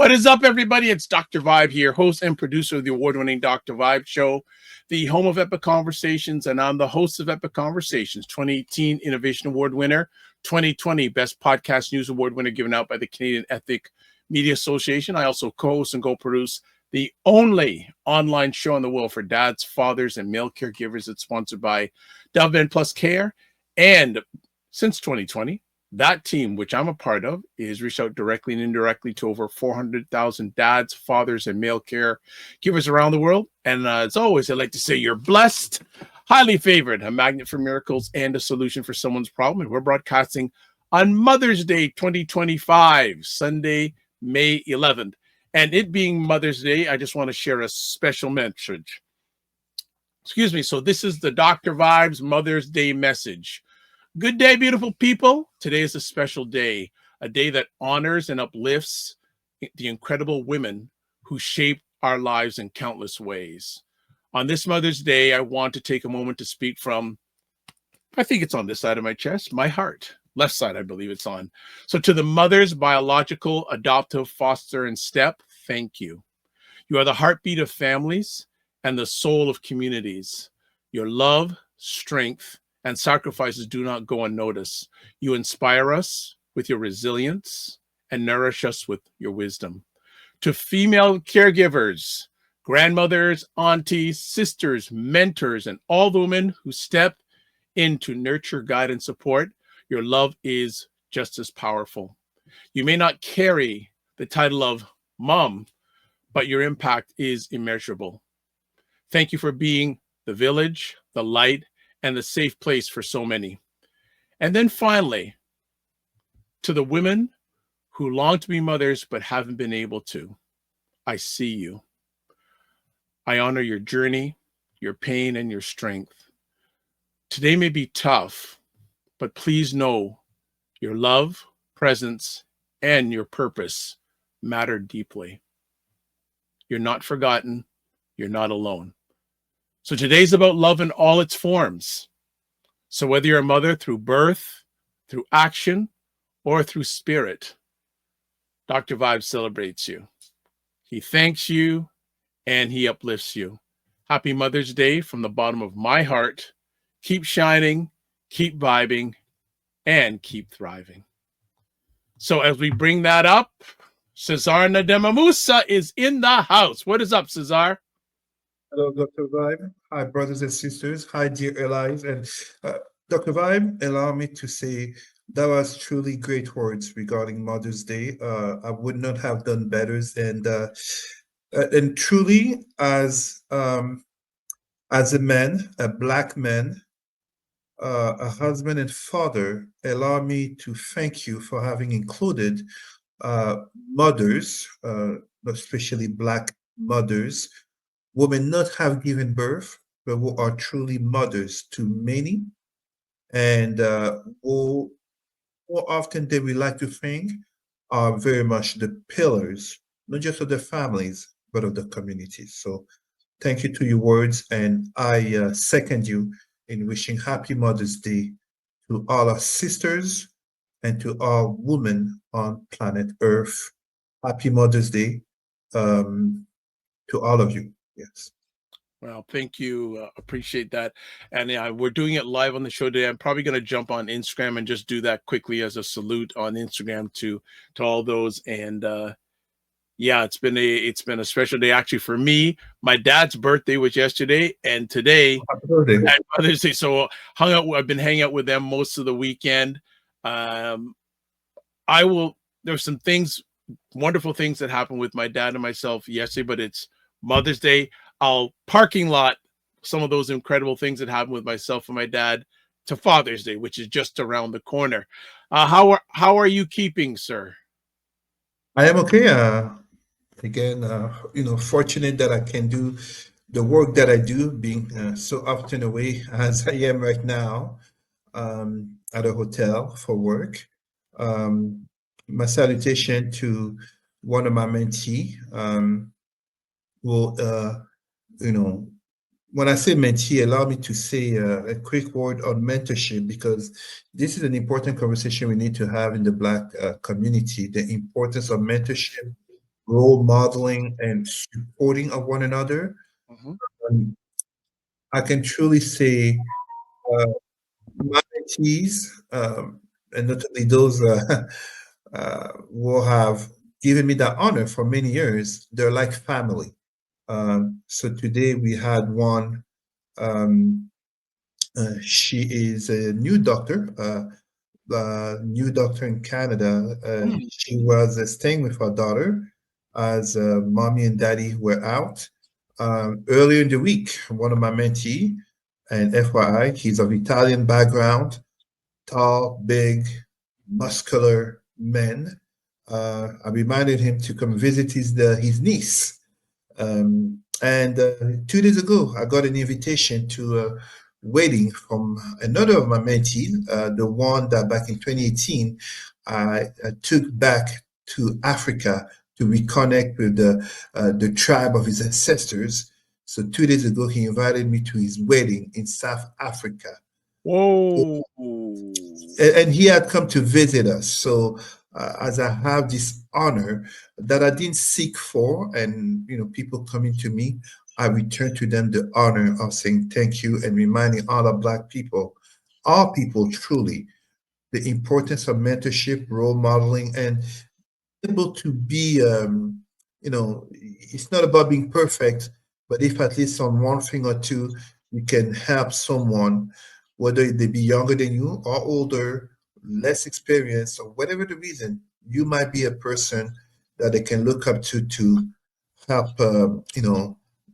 What is up, everybody? It's Dr. Vibe here, host and producer of the award-winning Dr. Vibe Show, the home of Epic Conversations, and I'm the host of Epic Conversations, 2018 Innovation Award winner, 2020 Best Podcast News Award winner given out by the Canadian Ethic Media Association. I also co-host and co-produce the only online show in the world for dads, fathers, and male caregivers. It's sponsored by Dove Plus Care. And since 2020, that team, which I'm a part of, is reached out directly and indirectly to over 400,000 dads, fathers, and male caregivers around the world. And as always, I'd like to say you're blessed, highly favored, a magnet for miracles, and a solution for someone's problem. And we're broadcasting on Mother's Day 2025, Sunday, May 11th. And it being Mother's Day, I just want to share a special message. Excuse me. So this is the Dr. Vibes Mother's Day message. Good day, beautiful people. Today is a special day, a day that honors and uplifts the incredible women who shape our lives in countless ways. On this Mother's Day, I want to take a moment to speak from, I think it's on this side of my chest, my heart. Left side, I believe it's on. So to the mothers, biological, adoptive, foster, and step, thank you. You are the heartbeat of families and the soul of communities. Your love, strength, and sacrifices do not go unnoticed. You inspire us with your resilience and nourish us with your wisdom. To female caregivers, grandmothers, aunties, sisters, mentors, and all the women who step in to nurture, guide, and support, your love is just as powerful. You may not carry the title of mom, but your impact is immeasurable. Thank you for being the village, the light, and the safe place for so many. And then finally, to the women who long to be mothers but haven't been able to, I see you. I honor your journey, your pain, and your strength. Today may be tough, but please know your love, presence, and your purpose matter deeply. You're not forgotten. You're not alone. So today's about love in all its forms. So whether you're a mother through birth, through action, or through spirit, Dr. Vibe celebrates you. He thanks you and he uplifts you. Happy Mother's Day from the bottom of my heart. Keep shining, keep vibing, and keep thriving. So as we bring that up, Cesar Ndema-Moussa is in the house. What is up, Cesar? Hello, Dr. Vibe. Hi, brothers and sisters. Hi, dear allies. And Dr. Vibe, allow me to say that was truly great words regarding Mother's Day. I would not have done better. And truly, as a man, a Black man, a husband and father, allow me to thank you for having included mothers, especially Black mothers, women not have given birth, but who are truly mothers to many, and who more often than we like to think are very much the pillars, not just of the families, but of the communities. So thank you to your words, and I second you in wishing Happy Mother's Day to all our sisters and to all women on planet Earth. Happy Mother's Day to all of you. Yes. Well, thank you. Appreciate that. And we're doing it live on the show today. I'm probably going to jump on Instagram and just do that quickly as a salute on Instagram to all those. And yeah, it's been a special day actually for me. My dad's birthday was yesterday, and today Mother's Day. So I've been hanging out with them most of the weekend. There's some things, wonderful things that happened with my dad and myself yesterday, but it's Mother's Day. I'll parking lot some of those incredible things that happened with myself and my dad to Father's Day, which is just around the corner. How are you keeping, sir? I am okay. Again, fortunate that I can do the work that I do, being so often away as I am right now at a hotel for work. My salutation to one of my mentee. When I say mentee, allow me to say a quick word on mentorship, because this is an important conversation we need to have in the Black community, the importance of mentorship role modeling and supporting of one another. Mhm. Um, I can truly say uh, my mentees, and notably those who have given me that honor for many years, they're like family. So today we had one. Um, she is a new doctor in Canada. Mm. She was staying with her daughter as mommy and daddy were out. Earlier in the week, one of my mentee, and FYI, he's of Italian background, tall, big, muscular man. I reminded him to come visit his niece. And 2 days ago, I got an invitation to a wedding from another of my mentees, the one that back in 2018 I took back to Africa to reconnect with the tribe of his ancestors. So 2 days ago, he invited me to his wedding in South Africa. Whoa. And he had come to visit us. So as I have this honor that I didn't seek for, and people coming to me, I return to them the honor of saying thank you and reminding all Black people, all people truly, the importance of mentorship, role modeling, and able to be, it's not about being perfect, but if at least on one thing or two, you can help someone, whether they be younger than you or older, less experienced, or whatever the reason, you might be a person that they can look up to help,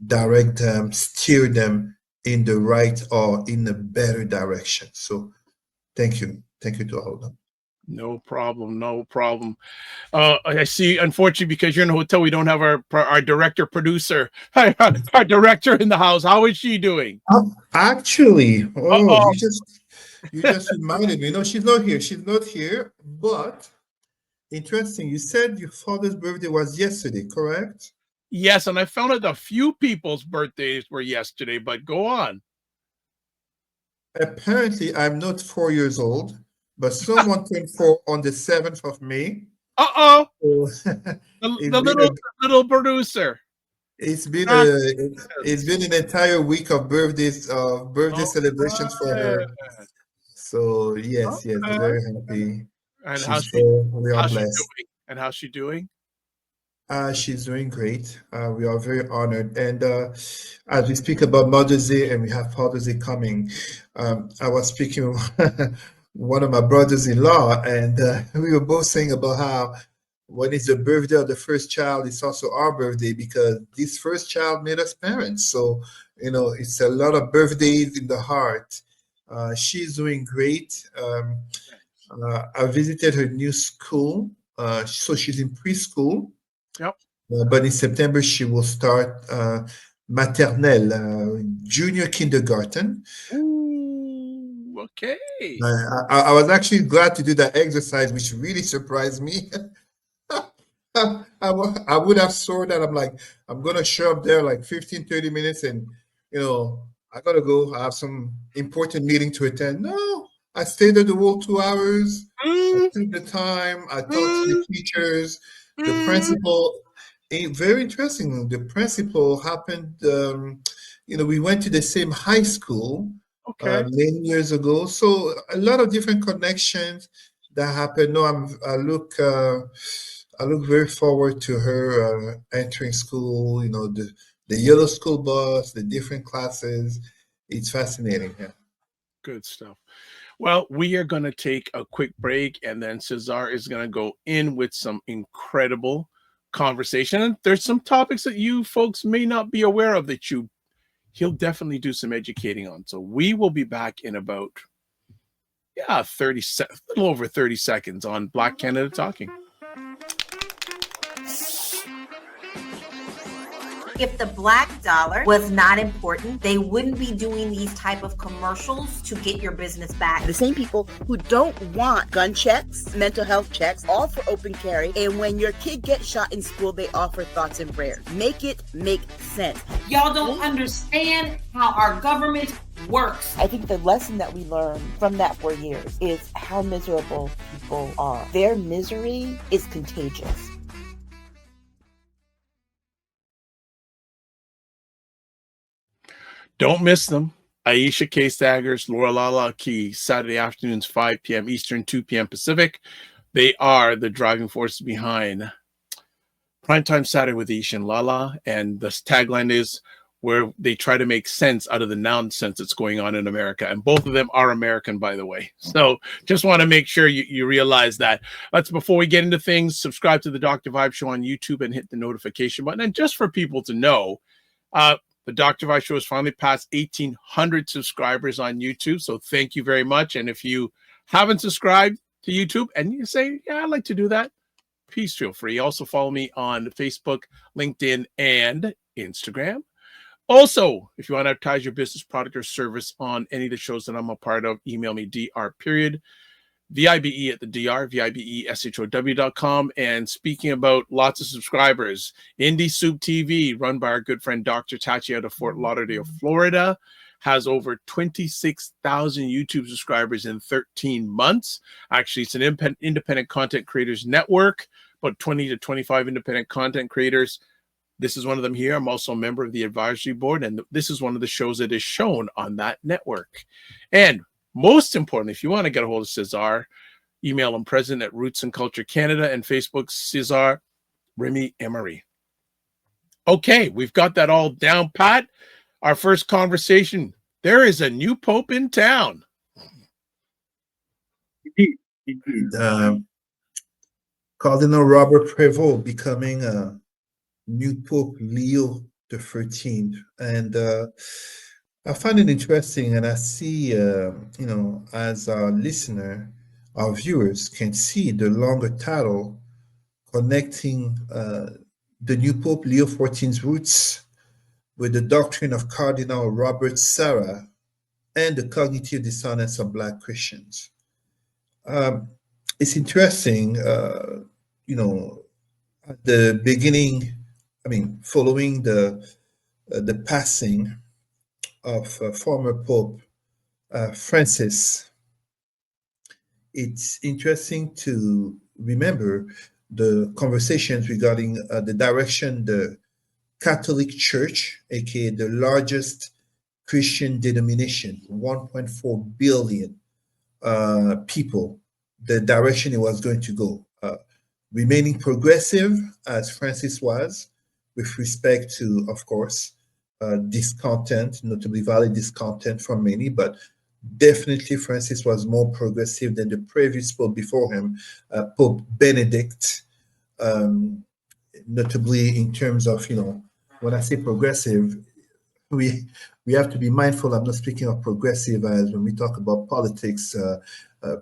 direct them, steer them in the right or in a better direction. So thank you. Thank you to all of them. No problem. No problem. I see. Unfortunately, because you're in a hotel, we don't have our director producer, our director in the house. How is she doing? Actually, Uh-oh. you just reminded me. No, she's not here. She's not here. But interesting. You said your father's birthday was yesterday, correct? Yes, and I found out a few people's birthdays were yesterday, but go on. Apparently, I'm not 4 years old, but someone turned 4 on the 7th of May. Uh-oh. So The little producer. it's been Ah, an entire week of birthday all celebrations for right. her. So yes, Okay. very happy. And We are how's she blessed. doing? And how's she doing? She's doing great. We are very honored. And as we speak about Mother's Day and we have Father's Day coming, I was speaking with one of my brothers-in-law, and we were both saying about how when it's the birthday of the first child, it's also our birthday because this first child made us parents. So, it's a lot of birthdays in the heart. She's doing great. I visited her new school. So she's in preschool. Yep. But in September, she will start maternelle, junior kindergarten. Ooh, okay. I was actually glad to do that exercise, which really surprised me. I would have thought that I'm going to show up there like 15, 30 minutes and, I got to go. I have some important meeting to attend. No, I stayed there the whole 2 hours. I took the time. I talked to the teachers, the principal. Very interesting. The principal happened, we went to the same high school Okay. many years ago. So a lot of different connections that happened. No, I look very forward to her entering school. The yellow school bus, the different classes. It's fascinating. Yeah. Good stuff. Well, we are going to take a quick break, and then Cesar is going to go in with some incredible conversation. And there's some topics that you folks may not be aware of that he'll definitely do some educating on. So we will be back in about a little over 30 seconds on Black Canada Talking. If the black dollar was not important, they wouldn't be doing these type of commercials to get your business back. The same people who don't want gun checks, mental health checks, all for open carry, and when your kid gets shot in school, they offer thoughts and prayers. Make it make sense. Y'all don't understand how our government works. I think the lesson that we learned from that 4 years is how miserable people are. Their misery is contagious. Don't miss them. Aisha K. Staggers, Laura Lala Key, Saturday afternoons, 5 p.m. Eastern, 2 p.m. Pacific. They are the driving forces behind Primetime Saturday with Ish and Lala. And the tagline is where they try to make sense out of the nonsense that's going on in America. And both of them are American, by the way. So just want to make sure you realize that. That's before we get into things. Subscribe to the Dr. Vibe Show on YouTube and hit the notification button. And just for people to know, the Dr. Vibe Show has finally passed 1,800 subscribers on YouTube. So thank you very much. And if you haven't subscribed to YouTube and you say, yeah, I'd like to do that, please feel free. Also follow me on Facebook, LinkedIn, and Instagram. Also, if you want to advertise your business, product, or service on any of the shows that I'm a part of, email me VIBE at the DR, VIBESHOW.com. And speaking about lots of subscribers, Indie Soup TV, run by our good friend Dr. Tachi out of Fort Lauderdale, Florida, has over 26,000 YouTube subscribers in 13 months. Actually, it's an independent content creators network, about 20 to 25 independent content creators. This is one of them here. I'm also a member of the advisory board, and this is one of the shows that is shown on that network. And most importantly, if you want to get a hold of Cesar, email him president at Roots and Culture Canada, and Facebook, Cesar Remy Emery. Okay, we've got that all down pat. Our first conversation. There is a new pope in town. Indeed. Cardinal Robert Prevost becoming new Pope Leo XIV. And I find it interesting, and I see, as our listener, our viewers can see the longer title connecting the new Pope Leo XIV's roots with the doctrine of Cardinal Robert Sarah and the cognitive dissonance of Black Christians. It's interesting, at the beginning, following the passing of former Pope Francis, it's interesting to remember the conversations regarding the direction the Catholic Church, aka the largest Christian denomination, 1.4 billion people, the direction it was going to go. Remaining progressive, as Francis was, with respect to, of course, discontent, notably valid discontent from many, but definitely Francis was more progressive than the previous Pope before him, Pope Benedict, notably in terms of, when I say progressive, we have to be mindful. I'm not speaking of progressive as when we talk about politics,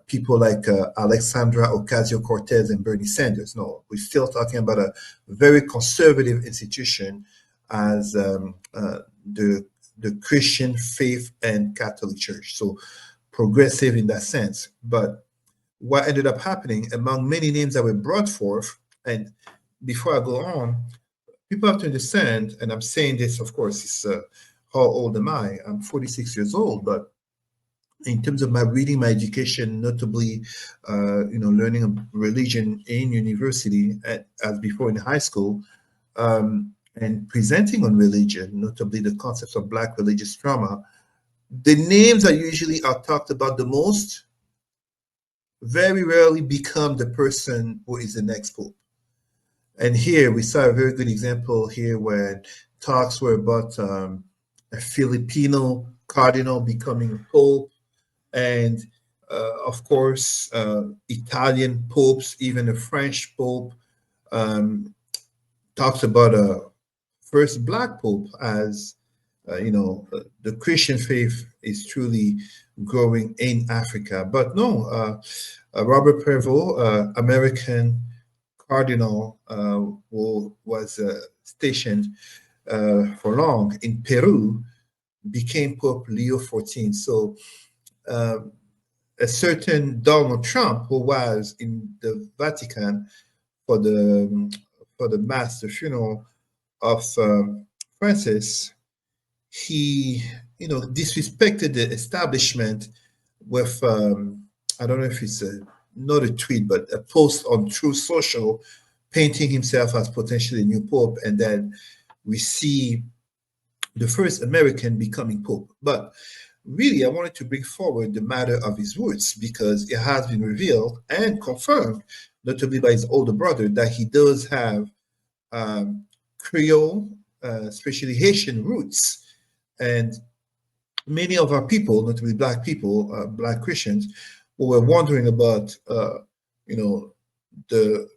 people like Alexandra Ocasio-Cortez and Bernie Sanders. No, we're still talking about a very conservative institution as the Christian faith and Catholic Church. So progressive in that sense. But what ended up happening among many names that were brought forth, and before I go on, people have to understand, and I'm saying this, of course, it's how old am I? I'm 46 years old, but in terms of my reading, my education, notably, learning of religion in university, as before in high school, and presenting on religion, notably the concepts of Black religious trauma, the names that usually are talked about the most very rarely become the person who is the next pope. And here we saw a very good example here when talks were about a Filipino cardinal becoming pope, and of course, Italian popes, even a French pope, talks about a first Black pope as, the Christian faith is truly growing in Africa. But no, Robert Prevost, American cardinal, who was stationed for long in Peru, became Pope Leo XIV. So a certain Donald Trump, who was in the Vatican for the mass, the funeral of Francis, he disrespected the establishment with I don't know if it's not a tweet, but a post on Truth Social, painting himself as potentially a new pope. And then we see the first American becoming Pope. But really, I wanted to bring forward the matter of his roots because it has been revealed and confirmed, notably by his older brother, that he does have Creole, especially Haitian roots. And many of our people, notably Black people, Black Christians, who were wondering about, the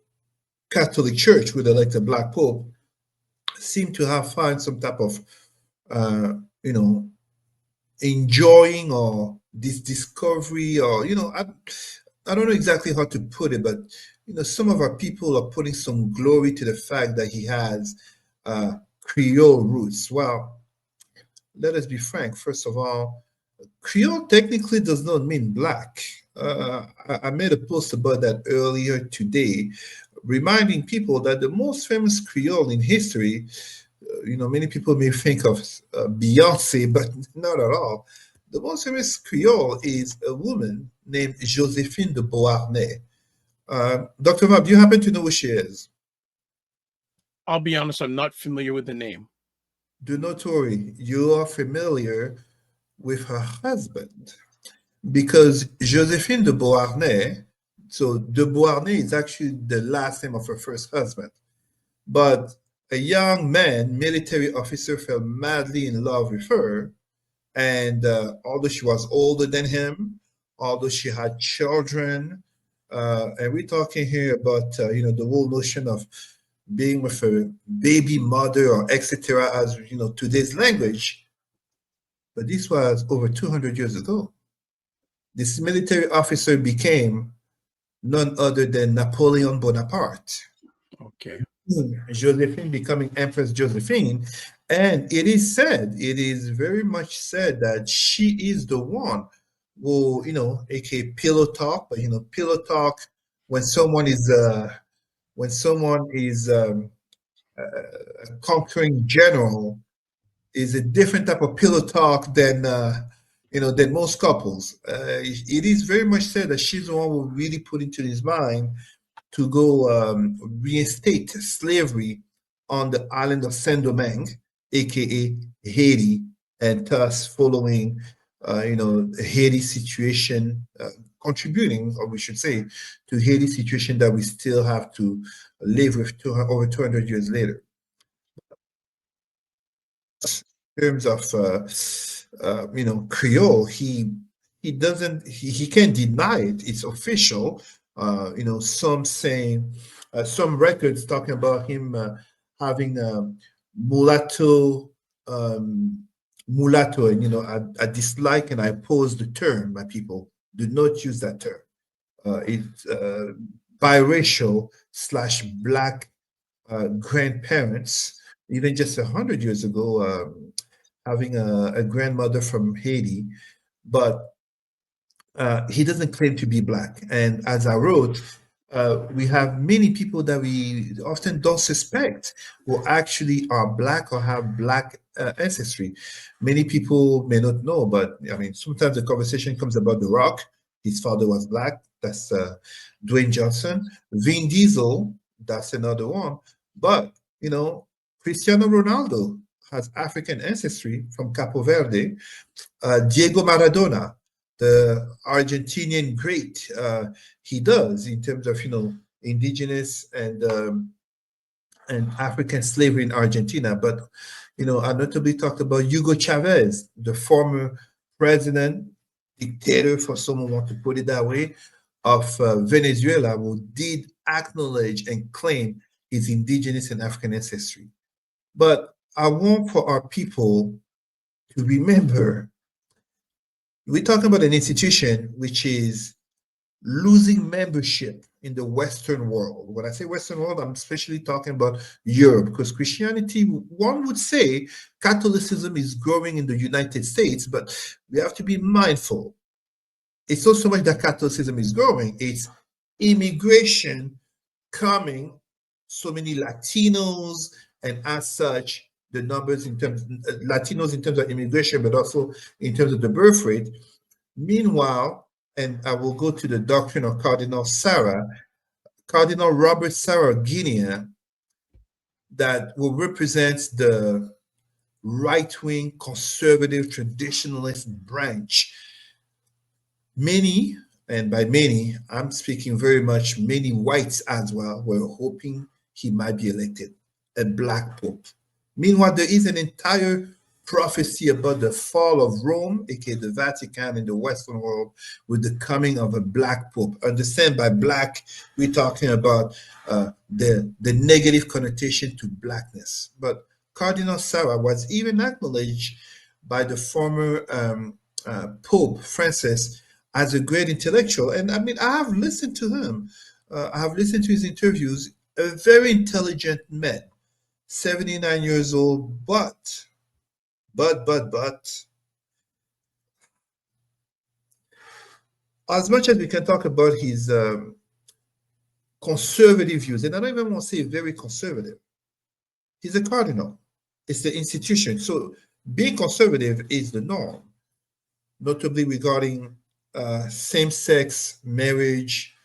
Catholic Church would elect a Black Pope, seem to have found some type of, enjoying or this discovery, or I don't know exactly how to put it, but some of our people are putting some glory to the fact that he has Creole roots. Well, let us be frank. First of all, Creole technically does not mean Black. I made a post about that earlier today, reminding people that the most famous Creole in history, many people may think of Beyonce, but not at all. The most famous Creole is a woman named Josephine de Beauharnais. Dr. Mab, do you happen to know who she is? I'll be honest, I'm not familiar with the name. Do not worry, you are familiar with her husband, because Josephine de Beauharnais, so de Beauharnais is actually the last name of her first husband, but a young man, military officer, fell madly in love with her, and although she was older than him, although she had children, and we're talking here about the whole notion of being with a baby mother or etc. as today's language, but this was over 200 years ago. This military officer became none other than Napoleon Bonaparte. Okay. Josephine becoming Empress Josephine, and it is very much said that she is the one who, aka pillow talk, but pillow talk when someone is a conquering general is a different type of pillow talk than than most couples. It is very much said that she's the one who really put into his mind to go reinstate slavery on the island of Saint-Domingue, aka Haiti, and thus following, Haiti situation, contributing, or we should say, to Haiti situation that we still have to live with over 200 years later. In terms of Creole, he can't deny it. It's official. Some saying, some records talking about him having mulatto, and I dislike and I oppose the term. My people, do not use that term. It's biracial / Black grandparents. Even just 100 years ago, having a grandmother from Haiti, but he doesn't claim to be Black. And as I wrote, we have many people that we often don't suspect who actually are Black or have Black ancestry. Many people may not know, but I mean, sometimes the conversation comes about The Rock. His father was Black. That's Dwayne Johnson. Vin Diesel, that's another one. But, Cristiano Ronaldo has African ancestry from Capo Verde. Diego Maradona, the Argentinian great, he does in terms of indigenous and African slavery in Argentina. But I notably talked about Hugo Chavez, the former president, dictator, for someone want to put it that way, of Venezuela, who did acknowledge and claim his indigenous and African ancestry. But I want for our people to remember, we're talking about an institution which is losing membership in the Western world. When I say Western world, I'm especially talking about Europe, because Christianity, one would say Catholicism is growing in the United States, but we have to be mindful. It's not so much that Catholicism is growing, it's immigration coming, so many Latinos, and as such, the numbers in terms Latinos in terms of immigration, but also in terms of the birth rate. Meanwhile, and I will go to the doctrine of Cardinal Sarah, Cardinal Robert Sarah Guinea, that will represent the right-wing, conservative, traditionalist branch. Many, and by many, I'm speaking very much many whites as well, were hoping he might be elected a black pope. Meanwhile, there is an entire prophecy about the fall of Rome, aka the Vatican in the Western world, with the coming of a black pope. Understand, by black, we're talking about the negative connotation to blackness. But Cardinal Sarah was even acknowledged by the former Pope Francis as a great intellectual. And I mean, I have listened to him. I have listened to his interviews. A very intelligent man, 79 years old, but, as much as we can talk about his conservative views, and I don't even want to say very conservative, he's a cardinal. It's the institution. So being conservative is the norm, notably regarding same-sex marriage,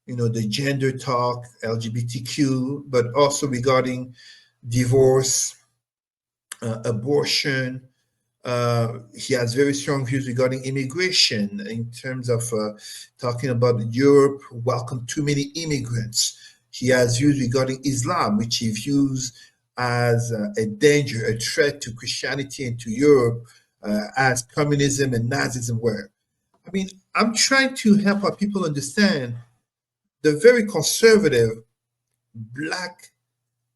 the gender talk, LGBTQ, but also regarding divorce, abortion. He has very strong views regarding immigration in terms of talking about Europe welcome too many immigrants. He has views regarding Islam, which he views as a danger, a threat to Christianity and to Europe, as communism and Nazism were. I mean, I'm trying to help our people understand the very conservative black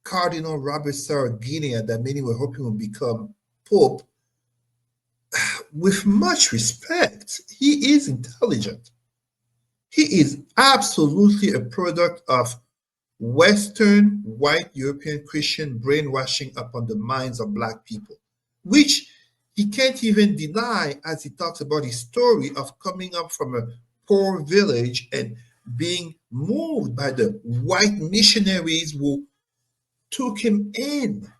Cardinal Robert Sarah Guinea that many were hoping would become Pope. With much respect, he is intelligent. He is absolutely a product of Western white European Christian brainwashing upon the minds of black people, which he can't even deny as he talks about his story of coming up from a poor village and being moved by the white missionaries who took him in.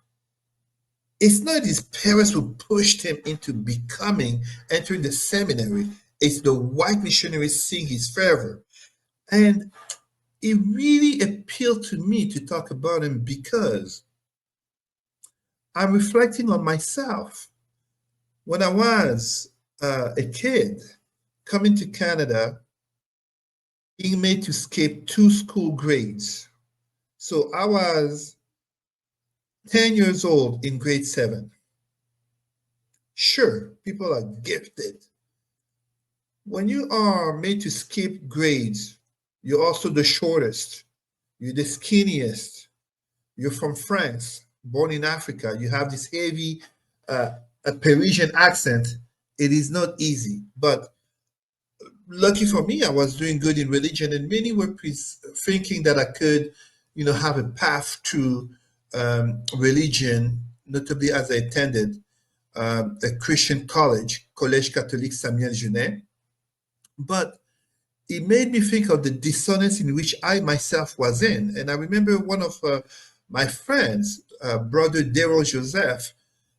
It's not his parents who pushed him into entering the seminary. It's the white missionaries seeing his fervor. And it really appealed to me to talk about him because I'm reflecting on myself. When I was a kid coming to Canada, being made to skip 2 school grades. So I was 10 years old in grade 7. Sure, people are gifted. When you are made to skip grades, you're also the shortest, you're the skinniest, you're from France, born in Africa, you have this heavy a Parisian accent. It is not easy, but lucky for me, I was doing good in religion, and many were thinking that I could, have a path to religion, notably as I attended a Christian college, Collège Catholique Samuel Genet. But it made me think of the dissonance in which I myself was in. And I remember one of my friends, Brother Daryl Joseph,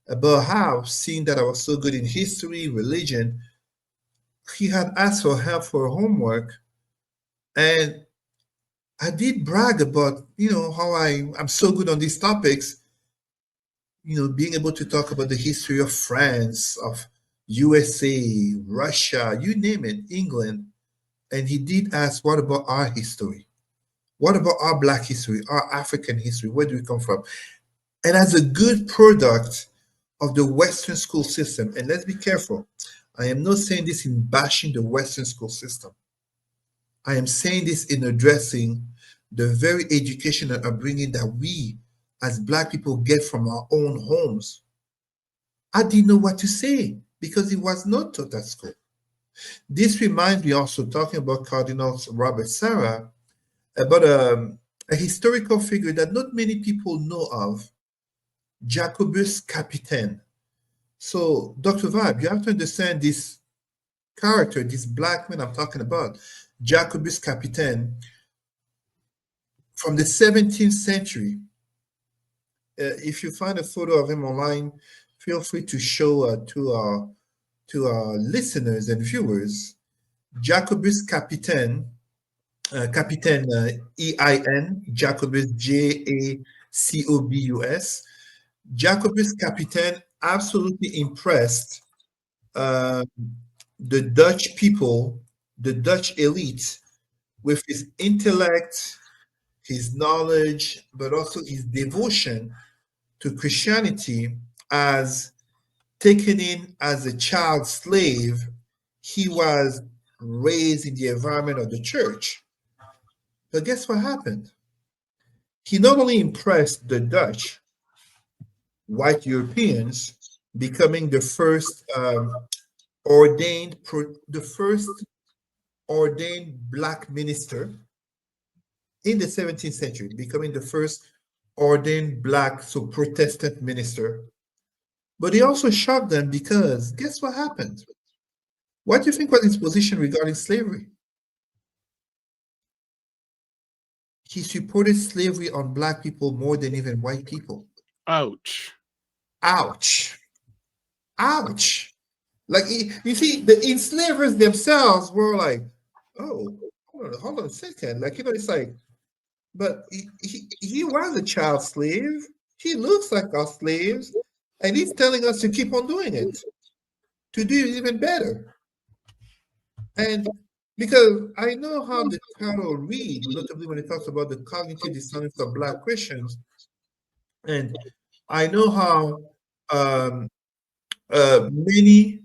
about how, seeing that I was so good in history, religion, he had asked for help for homework. And I did brag about, how I'm so good on these topics, being able to talk about the history of France, of USA, Russia, you name it, England. And he did ask, what about our history? What about our Black history, our African history? Where do we come from? And as a good product of the Western school system, and let's be careful, I am not saying this in bashing the Western school system. I am saying this in addressing the very education and upbringing that we as Black people get from our own homes. I didn't know what to say because it was not taught at school. This reminds me also, talking about Cardinal Robert Sarah, about a historical figure that not many people know of, Jacobus Capitaine. So, Dr. Vibe, you have to understand this character, this Black man I'm talking about, Jacobus Capitaine, from the 17th century. If you find a photo of him online, feel free to show to our listeners and viewers. Jacobus Capitaine, Capitaine E-I-N, Jacobus Jacobus. Jacobus Capitaine absolutely impressed the Dutch people, the Dutch elite, with his intellect, his knowledge, but also his devotion to Christianity. As taken in as a child slave, he was raised in the environment of the church. But guess what happened? He not only impressed the Dutch, white Europeans, becoming the first ordained black minister in the 17th century, becoming the first ordained black, so Protestant minister. But he also shocked them because guess what happened? What do you think was his position regarding slavery? He supported slavery on black people more than even white people. Ouch. Ouch. Ouch. Like, you see, the enslavers themselves were like, oh, hold on a second. Like, it's like, but he was a child slave. He looks like our slaves. And he's telling us to keep on doing it, to do it even better. And because I know how the title reads, notably when it talks about the cognitive dissonance of Black Christians, and I know how many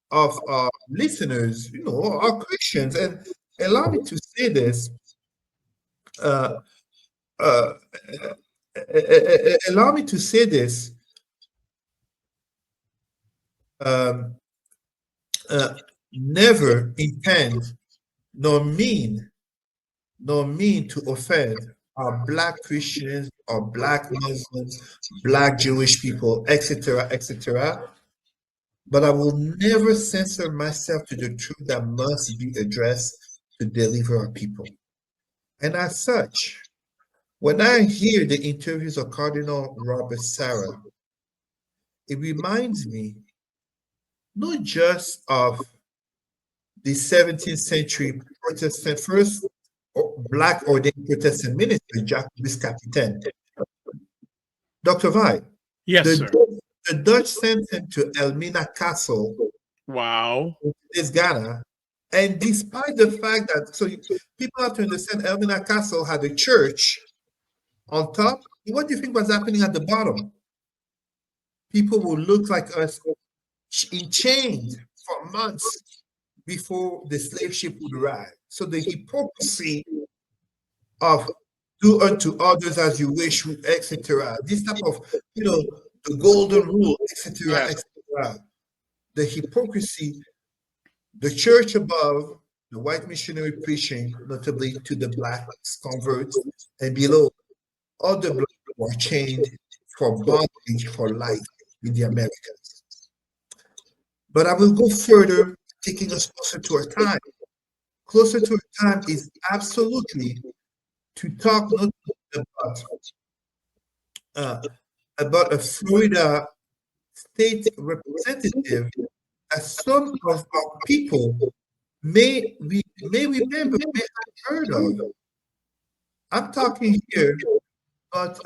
of our listeners, are Christians. And allow me to say this. Allow me to say this. Never intend nor mean to offend our Black Christians or Black Muslims, Black Jewish people, etc., etc. But I will never censor myself to the truth that must be addressed to deliver our people. And as such, when I hear the interviews of Cardinal Sarah, it reminds me not just of the 17th century Protestant, first Black ordained Protestant minister, Jacques Capitaine. Dr. Vi, Yes, sir. The Dutch sent him to Elmina Castle. Wow. In Ghana. And despite the fact that, so people have to understand, Elmina Castle had a church on top. What do you think was happening at the bottom? People would look like us in chains for months before the slave ship would arrive. So the hypocrisy of do unto others as you wish, etc. This type of, the golden rule, etc., etc. The hypocrisy, the church above, the white missionary preaching, notably to the Black converts, and below, all the Black were chained for bondage for life in the Americas. But I will go further, taking us closer to our time. Closer to our time is absolutely to talk not about a Florida state representative that some of our people may remember, may have heard of. I'm talking here about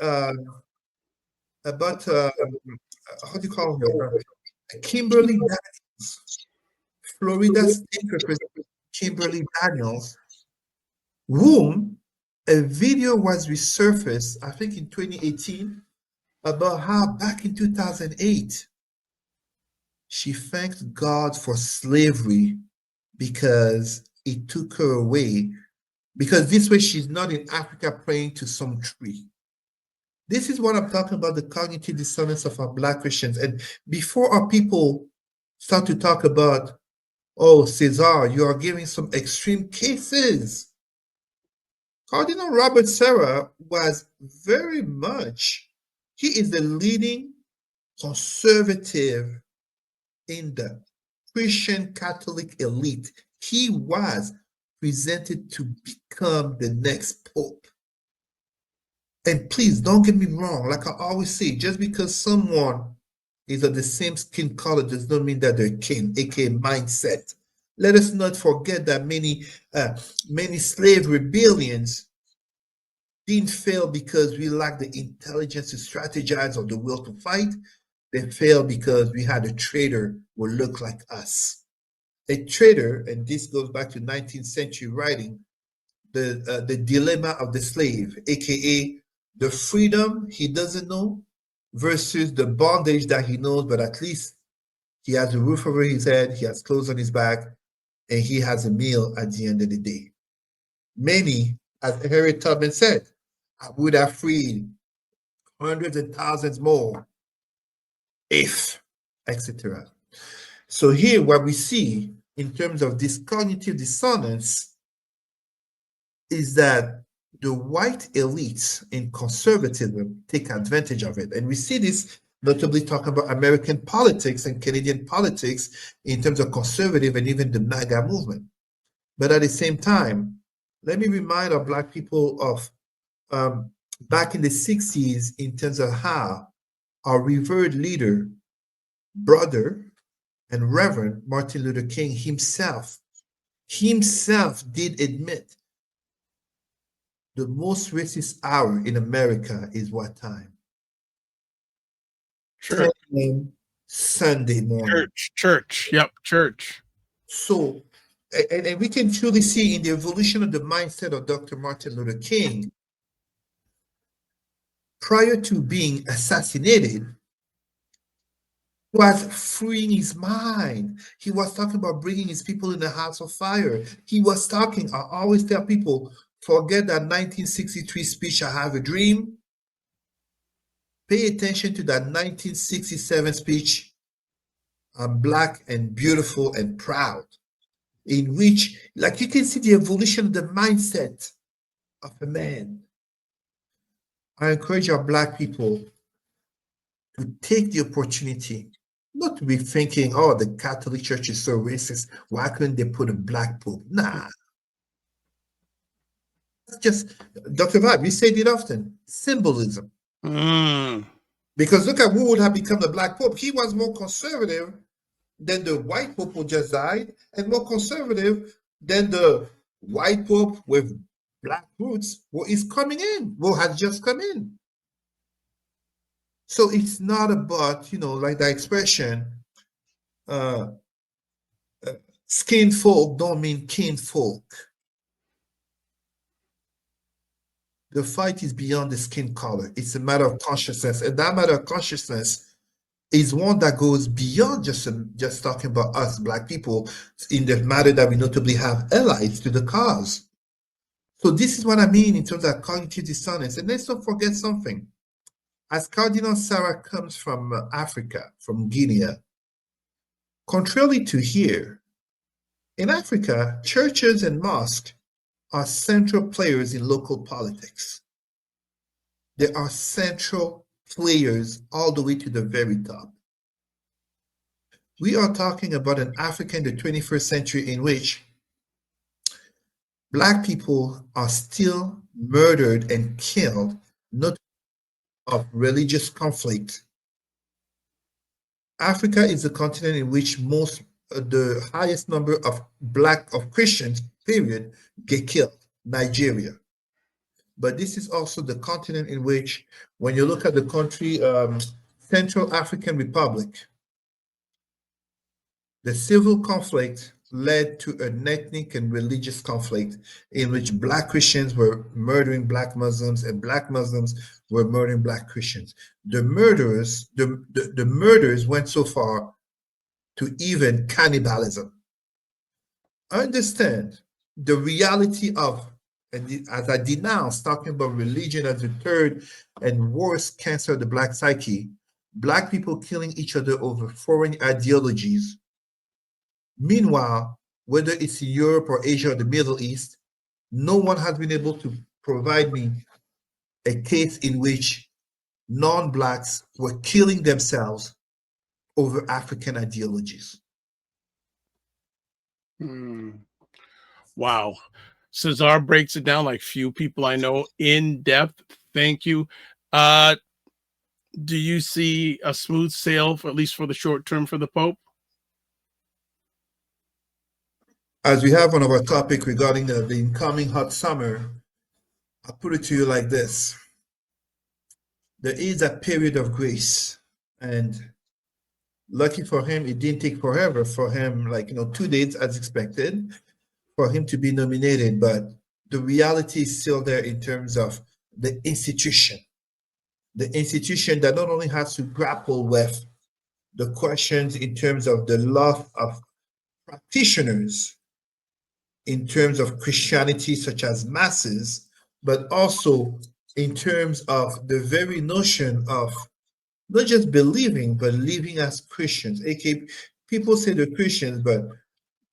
how do you call her? Kimberly Daniels, Florida State Representative Kimberly Daniels, whom a video was resurfaced, I think in 2018, about how back in 2008, she thanked God for slavery because it took her away. Because this way she's not in Africa praying to some tree. This is what I'm talking about, the cognitive dissonance of our Black Christians. And before our people start to talk about, oh, Cesar, you are giving some extreme cases. Cardinal Sarah was very much, he is the leading conservative in the Christian Catholic elite. He was presented to become the next pope. And please don't get me wrong, like I always say, just because someone is of the same skin color does not mean that they're kin, aka mindset. Let us not forget that many slave rebellions didn't fail because we lack the intelligence to strategize or the will to fight, They failed because we had a traitor who looked like us. A traitor, and this goes back to 19th century writing, the dilemma of the slave, aka the freedom he doesn't know versus the bondage that he knows, but at least he has a roof over his head, he has clothes on his back, and he has a meal at the end of the day. Many, as Harriet Tubman said, I would have freed hundreds and thousands more if, etc. So here what we see in terms of this cognitive dissonance is that the white elites in conservatism take advantage of it. And we see this notably talking about American politics and Canadian politics in terms of conservative and even the MAGA movement. But at the same time, let me remind our Black people of back in the 60s in terms of how our revered leader, brother, and Reverend Martin Luther King himself did admit the most racist hour in America is what time? Church. 10 a.m. Sunday morning. Church. Yep, church. So, and we can truly see in the evolution of the mindset of Dr. Martin Luther King, prior to being assassinated, was freeing his mind. He was talking about bringing his people in the house of fire. He was talking, I always tell people, forget that 1963 speech, I Have a Dream. Pay attention to that 1967 speech, I'm Black and beautiful and proud, in which, like, you can see the evolution of the mindset of a man. I encourage our Black people to take the opportunity, not to be thinking, oh, the Catholic Church is so racist, why couldn't they put a Black Pope? Nah. It's just, Dr. Vibe, you say it often, symbolism. Because look at who would have become the Black Pope. He was more conservative than the white Pope who just died, and more conservative than the white Pope with Black roots who is coming in, who has just come in. So it's not about, like the expression, skin folk don't mean kin folk. The fight is beyond the skin color. It's a matter of consciousness. And that matter of consciousness is one that goes beyond just talking about us Black people in the matter that we notably have allies to the cause. So this is what I mean in terms of cognitive dissonance. And let's not forget something. As Cardinal Sarah comes from Africa, from Guinea, contrary to here, in Africa, churches and mosques are central players in local politics. They are central players all the way to the very top. We are talking about an Africa in the 21st century in which Black people are still murdered and killed, not of religious conflict. Africa is the continent in which the highest number of Christians, period, get killed, Nigeria. But this is also the continent in which, when you look at the country, Central African Republic, the civil conflict led to an ethnic and religious conflict in which Black Christians were murdering Black Muslims and Black Muslims were murdering Black Christians. The murders went so far to even cannibalism. Understand the reality of, and as I denounce talking about religion as the third and worst cancer of the Black psyche, Black people killing each other over foreign ideologies. Meanwhile, whether it's in Europe or Asia or the Middle East, no one has been able to provide me a case in which non-Blacks were killing themselves over African ideologies. Wow. Cesar breaks it down like few people I know in depth. Thank you. Do you see a smooth sail, at least for the short term, for the Pope? As we have on our topic regarding the incoming hot summer, I'll put it to you like this. There is a period of grace, and Lucky for him, it didn't take forever for him, like, 2 days as expected, for him to be nominated. But the reality is still there in terms of the institution that not only has to grapple with the questions in terms of the loss of practitioners in terms of Christianity, such as masses, but also in terms of the very notion of not just believing, but living as Christians. AKA, people say they're Christians, but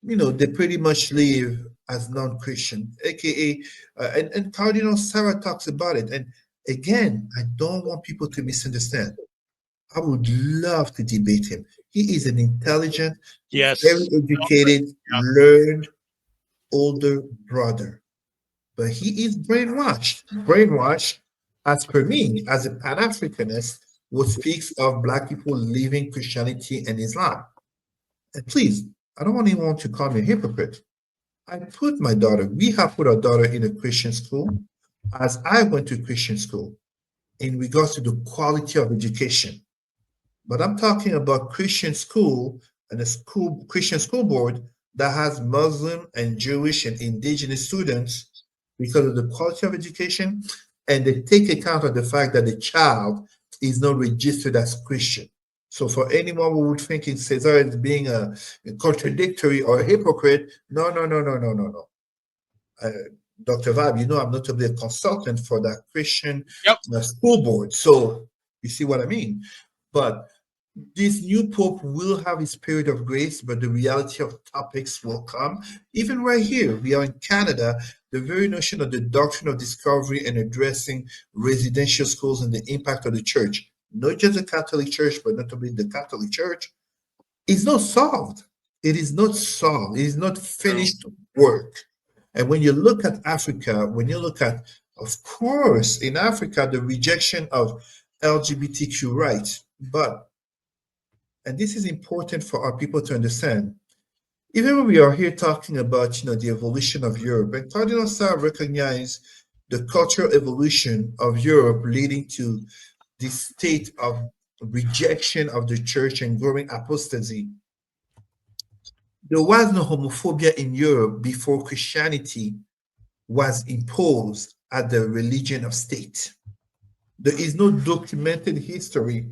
they pretty much live as non-Christian. AKA, and Cardinal Sarah talks about it. And again, I don't want people to misunderstand. I would love to debate him. He is an intelligent, Yes. very educated, learned, older brother. But he is brainwashed. Brainwashed, as per me, as a Pan-Africanist, who speaks of Black people leaving Christianity and Islam. And please, I don't want anyone to call me a hypocrite. We have put our daughter in a Christian school, as I went to Christian school, in regards to the quality of education. But I'm talking about Christian school and a Christian school board that has Muslim and Jewish and indigenous students because of the quality of education, and they take account of the fact that the child is not registered as Christian. So for anyone who would think Cesar is being a contradictory or a hypocrite, no. Dr. Vibe, I'm notably a consultant for that Christian school board. So you see what I mean? But this new Pope will have his period of grace, but the reality of topics will come. Even right here, we are in Canada, the very notion of the doctrine of discovery and addressing residential schools and the impact of the church, not just the Catholic Church, but notably the Catholic Church, is not solved. It is not solved. It is not finished work. And when you look at Africa, of course, in Africa, the rejection of LGBTQ rights, and this is important for our people to understand, even when we are here talking about, the evolution of Europe, and Cardinal Sarah recognized the cultural evolution of Europe leading to this state of rejection of the church and growing apostasy. There was no homophobia in Europe before Christianity was imposed as the religion of state. There is no documented history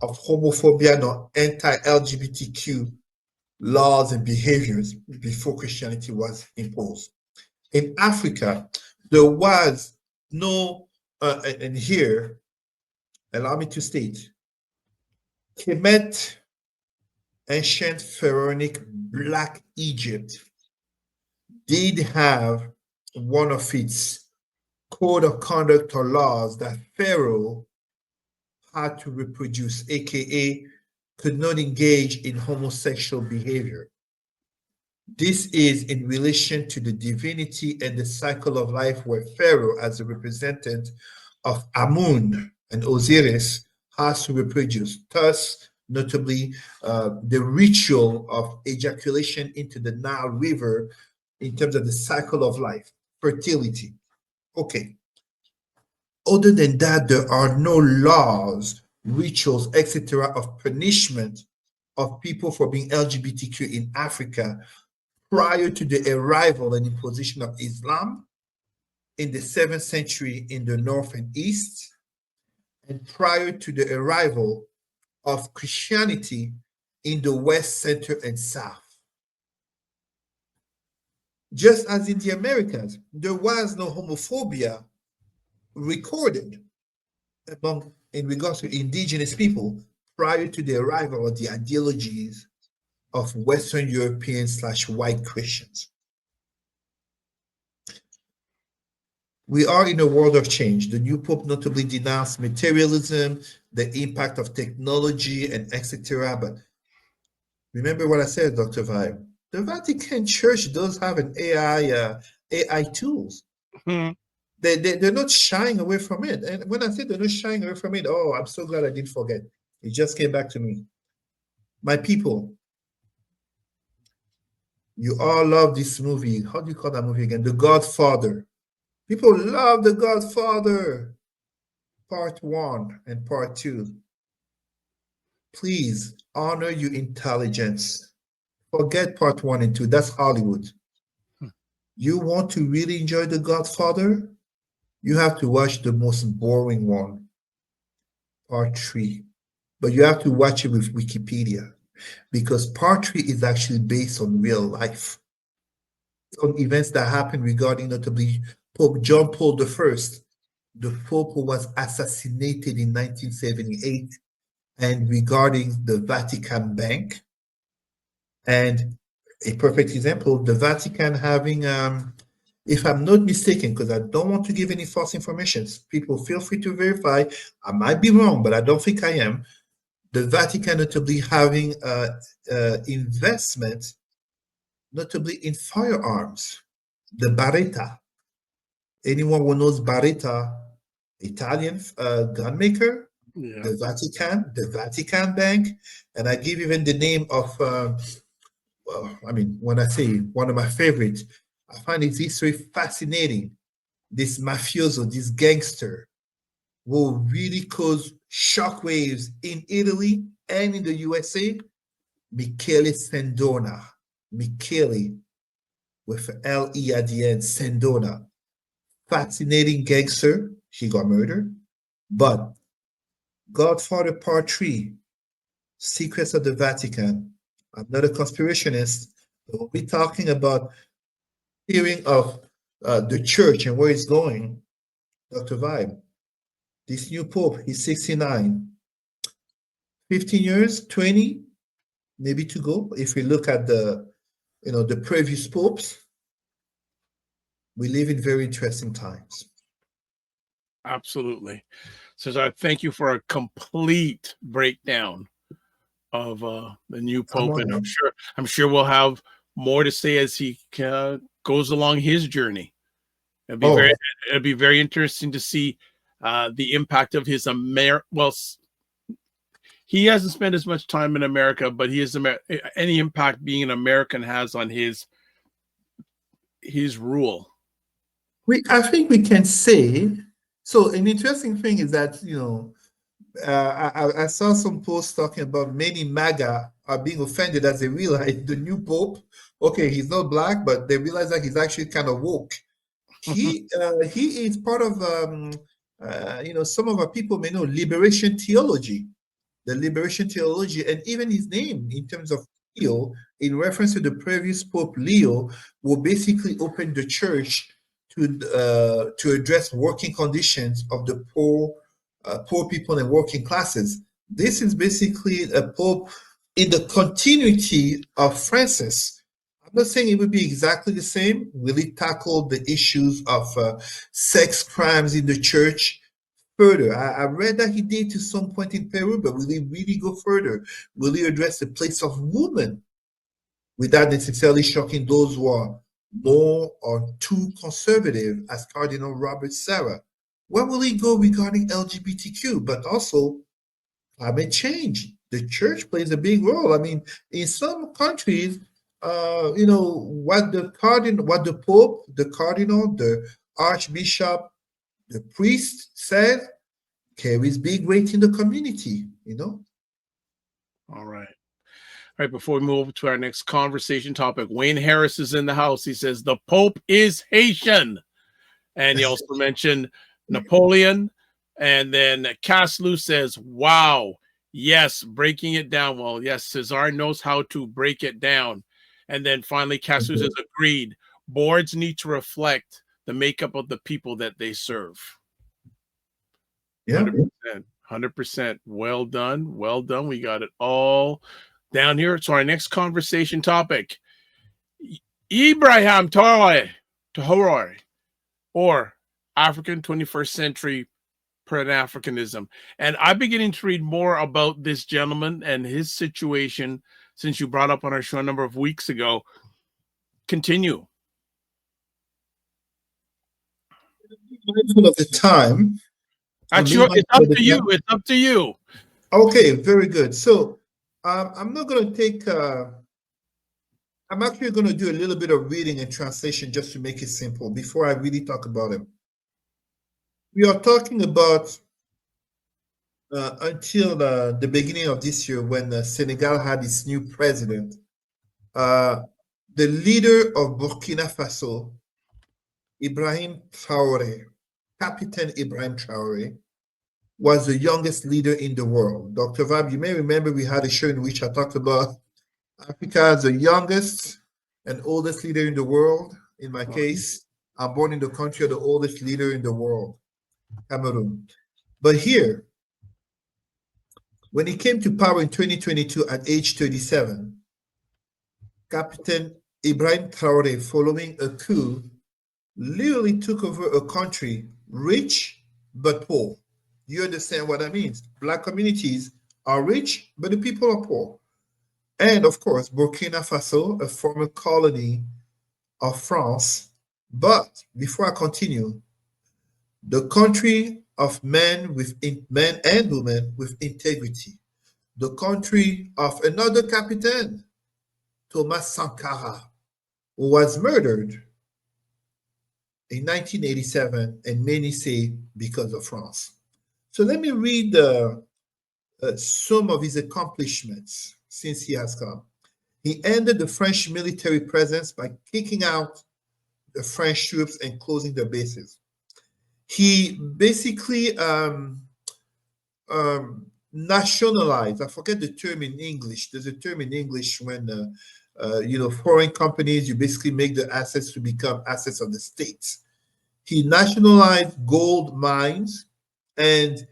of homophobia nor anti-LGBTQ laws and behaviors before Christianity was imposed. In Africa, there was no, and here, allow me to state, Kemet, ancient pharaonic Black Egypt, did have one of its code of conduct or laws that Pharaoh had to reproduce, aka could not engage in homosexual behavior. This is in relation to the divinity and the cycle of life, where Pharaoh, as a representative of Amun and Osiris, has to reproduce. Thus, notably, the ritual of ejaculation into the Nile River in terms of the cycle of life, fertility. Okay. Other than that, there are no laws, rituals, etc., of punishment of people for being LGBTQ in Africa prior to the arrival and imposition of Islam in the 7th century in the north and east, and prior to the arrival of Christianity in the west, center, and south. Just as in the Americas, there was no homophobia recorded in regards to indigenous people prior to the arrival of the ideologies of Western European / white Christians. We are in a world of change. The new Pope notably denounced materialism, the impact of technology, and etc. But remember what I said, Dr. Vibe. The Vatican Church does have an AI tools. Mhm. They're not shying away from it. And when I say they're not shying away from it, oh, I'm so glad I didn't forget. It just came back to me. My people, you all love this movie. How do you call that movie again? The Godfather. People love The Godfather, Part 1 and Part 2. please honor your intelligence. Forget part 1 and 2. That's Hollywood. You want to really enjoy The Godfather? You have to watch the most boring one, part 3. But you have to watch it with Wikipedia, because part 3 is actually based on real life, on events that happened regarding notably Pope John Paul I, the Pope who was assassinated in 1978, and regarding the Vatican Bank. And a perfect example, the Vatican having, if I'm not mistaken, because I don't want to give any false information, people feel free to verify. I might be wrong, but I don't think I am. The Vatican notably having investment, notably in firearms, the Beretta. Anyone who knows Beretta, Italian gun maker, Yeah. the Vatican Bank, and I give even the name of, I mean, when I say one of my favorites, I find his history fascinating. This mafioso, this gangster, will really cause shockwaves in Italy and in the USA. Michele Sendona, Michele with L-E at the end, Sendona. Fascinating gangster. He got murdered. But Godfather Part 3, Secrets of the Vatican. I'm not a conspirationist, but when we're talking about hearing of the church and where it's going, Dr. Vibe, this new Pope, he's 69. 15 years, 20, maybe to go. If we look at the previous popes, we live in very interesting times. Absolutely. Cesar, thank you for a complete breakdown of the new Pope, and I'm sure we'll have more to say as he goes along his journey. It'd be very interesting to see the impact of his he hasn't spent as much time in America, but he has any impact being an American has on his rule. I think we can say, so an interesting thing is that, I saw some posts talking about many MAGA are being offended as they realize the new Pope, okay, he's not black, but they realize that he's actually kind of woke. He is part of, some of our people may know liberation theology, the liberation theology, and even his name in terms of Leo, in reference to the previous Pope Leo, will basically open the church to address working conditions of the poor people and working classes. This is basically a Pope in the continuity of Francis. I'm not saying it would be exactly the same. Will he tackle the issues of sex crimes in the church further? I read that he did to some point in Peru, but will he really go further? Will he address the place of women without necessarily shocking those who are more or too conservative, as Cardinal Sarah? Where will he go regarding LGBTQ, but also climate change? The church plays a big role. I mean, in some countries, what the Pope, the Cardinal, the Archbishop, the priest said carries big weight in the community, All right. All right, before we move to our next conversation topic, Wayne Harris is in the house. He says the Pope is Haitian. And he also mentioned Napoleon. And then Caslu says, wow, yes, breaking it down. Well, yes, Cesar knows how to break it down. And then finally, Caslu says, agreed. Boards need to reflect the makeup of the people that they serve. Yeah. 100%. Well done. Well done. We got it all down here. So our next conversation topic, Ibrahim Traore, or African 21st century Pan-Africanism. And I'm beginning to read more about this gentleman and his situation since you brought up on our show a number of weeks ago. Continue. Mindful of the time. It's up to you. It's up to you. Okay, very good. So I'm not going to take, I'm actually going to do a little bit of reading and translation just to make it simple before I really talk about him. We are talking about until the beginning of this year when Senegal had its new president. The leader of Burkina Faso, Ibrahim Traore, Captain Ibrahim Traore, was the youngest leader in the world. Dr. Vab, you may remember we had a show in which I talked about Africa as the youngest and oldest leader in the world. In my case, I'm born in the country of the oldest leader in the world, Cameroon. But here, when he came to power in 2022 at age 37, Captain Ibrahim Traore, following a coup, literally took over a country rich but poor. You understand what that means? Black communities are rich, but the people are poor. And of course, Burkina Faso, a former colony of France. But before I continue, the country of men and women with integrity, the country of another captain, Thomas Sankara, who was murdered in 1987, and many say because of France. So let me read some of his accomplishments since he has come. He ended the French military presence by kicking out the French troops and closing their bases. He basically nationalized, I forget the term in English. There's a term in English when, foreign companies, you basically make the assets to become assets of the states. He nationalized gold mines and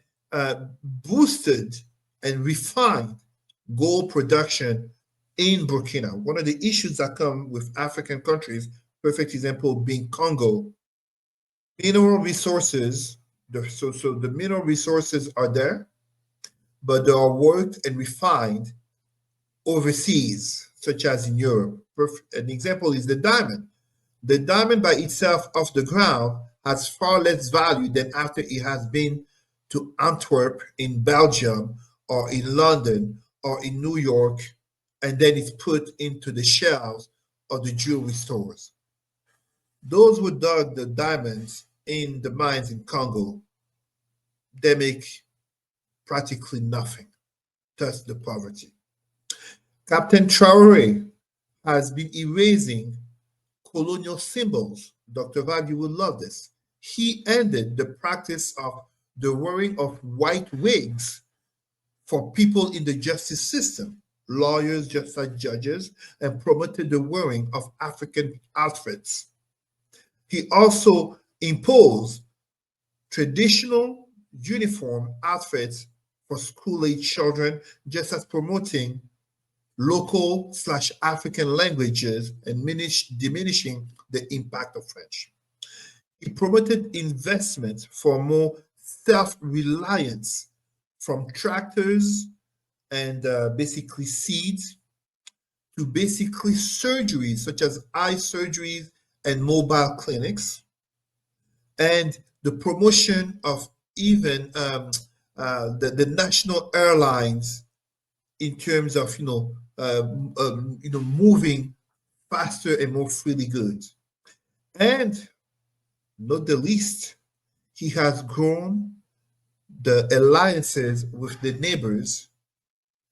boosted and refined gold production in Burkina. One of the issues that come with African countries, perfect example being Congo, mineral resources, so the mineral resources are there, but they are worked and refined overseas, such as in Europe. An example is the diamond. The diamond by itself off the ground has far less value than after it has been to Antwerp in Belgium or in London or in New York, and then it's put into the shelves of the jewelry stores. Those who dug the diamonds in the mines in Congo, they make practically nothing, thus the poverty. Captain Traore has been erasing colonial symbols. Dr. Vab, you will love this. He ended the practice of the wearing of white wigs for people in the justice system, lawyers just like judges, and promoted the wearing of African outfits. He also imposed traditional uniform outfits for school-age children, just as promoting local/African languages and diminishing the impact of French. He promoted investment for more self-reliance, from tractors and basically seeds to basically surgeries such as eye surgeries and mobile clinics, and the promotion of even the national airlines in terms of moving faster and more freely goods. And not the least, he has grown the alliances with the neighbors,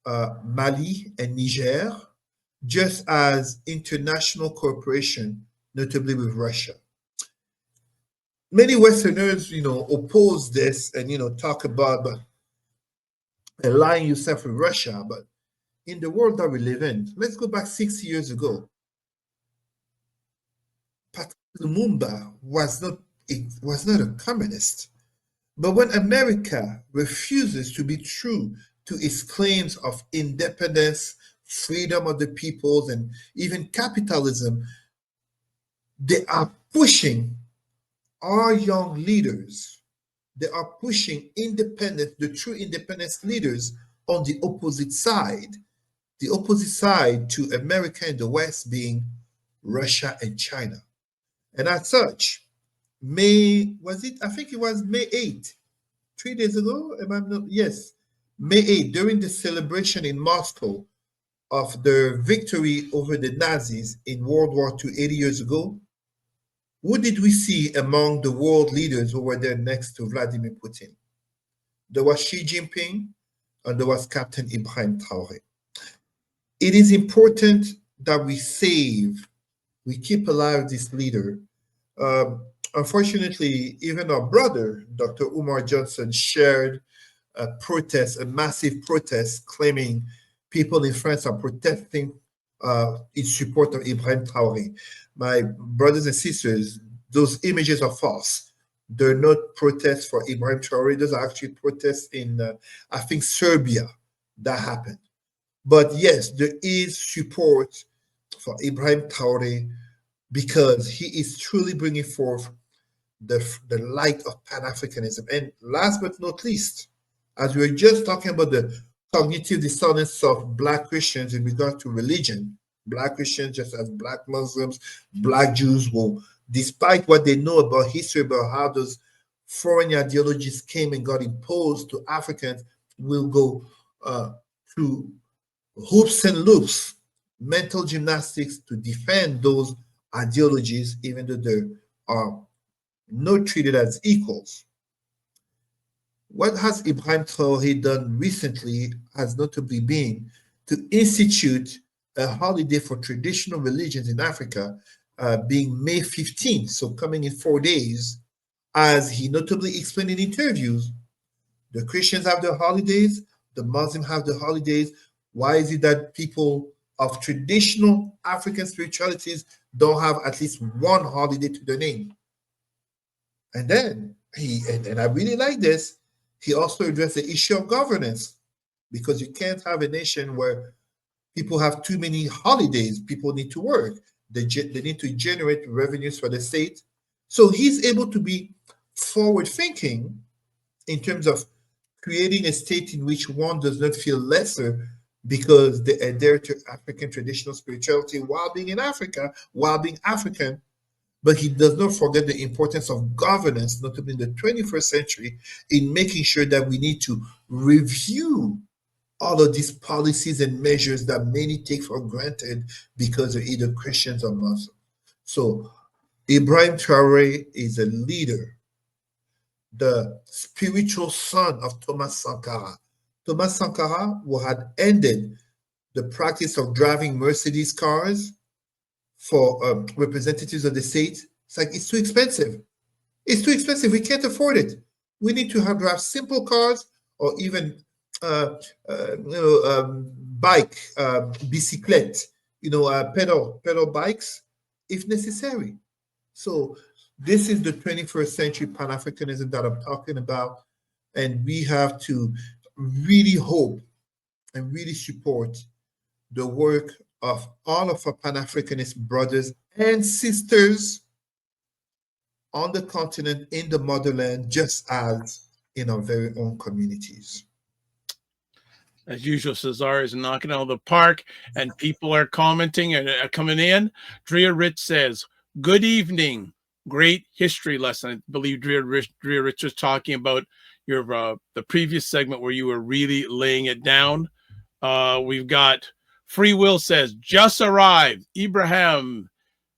Mali and Niger, just as international cooperation, notably with Russia. Many Westerners, oppose this and, talk about aligning yourself with Russia. But in the world that we live in, let's go back 60 years ago. Patrice Lumumba was not a communist. But when America refuses to be true to its claims of independence, freedom of the peoples, and even capitalism, they are pushing our young leaders. They are pushing the true independence leaders on the opposite side to America and the West being Russia and China. And as such, I think it was May 8th, 3 days ago, yes, May 8th, during the celebration in Moscow of the victory over the Nazis in World War II 80 years ago, who did we see among the world leaders who were there next to Vladimir Putin? there was Xi Jinping, and there was Captain Ibrahim Traore. It is important that we keep alive this leader. Unfortunately, even our brother, Dr. Umar Johnson, shared a protest, a massive protest, claiming people in France are protesting in support of Ibrahim Traore. My brothers and sisters, those images are false. They're not protests for Ibrahim Traore. Those are actually protests in, I think, Serbia that happened. But yes, there is support for Ibrahim Traore because he is truly bringing forth the light of Pan-Africanism. And last but not least, as we were just talking about the cognitive dissonance of Black Christians in regard to religion, Black Christians, just as Black Muslims, Black Jews will, despite what they know about history, about how those foreign ideologies came and got imposed to Africans, will go through hoops and loops, mental gymnastics to defend those ideologies, even though they are not treated as equals. What has Ibrahim Traore done recently has notably been to institute a holiday for traditional religions in Africa, being May 15th, so coming in 4 days, as he notably explained in interviews. The Christians have their holidays, the Muslims have their holidays. Why is it that people of traditional African spiritualities don't have at least one holiday to their name? And then and I really like this, he also addressed the issue of governance, because you can't have a nation where people have too many holidays. People need to work. They need to generate revenues for the state. So he's able to be forward thinking in terms of creating a state in which one does not feel lesser because they adhere to African traditional spirituality while being in Africa, while being African. But he does not forget the importance of governance, notably in the 21st century, in making sure that we need to review all of these policies and measures that many take for granted because they're either Christians or Muslims. So Ibrahim Traore is a leader, the spiritual son of Thomas Sankara. Thomas Sankara, who had ended the practice of driving Mercedes cars for representatives of the state. It's like, it's too expensive. It's too expensive. We can't afford it. We need to drive simple cars, or even bike, bicyclette, pedal bikes, if necessary. So this is the 21st century Pan-Africanism that I'm talking about, and we have to really hope and really support the work of all of our Pan-Africanist brothers and sisters on the continent, in the motherland, just as in our very own communities. As usual, Cesar is knocking out of the park, and people are commenting and coming in. Drea Rich says, "Good evening. Great history lesson." I believe Drea Rich was talking about your the previous segment where you were really laying it down. We've got Free Will says, "Just arrived. Ibrahim,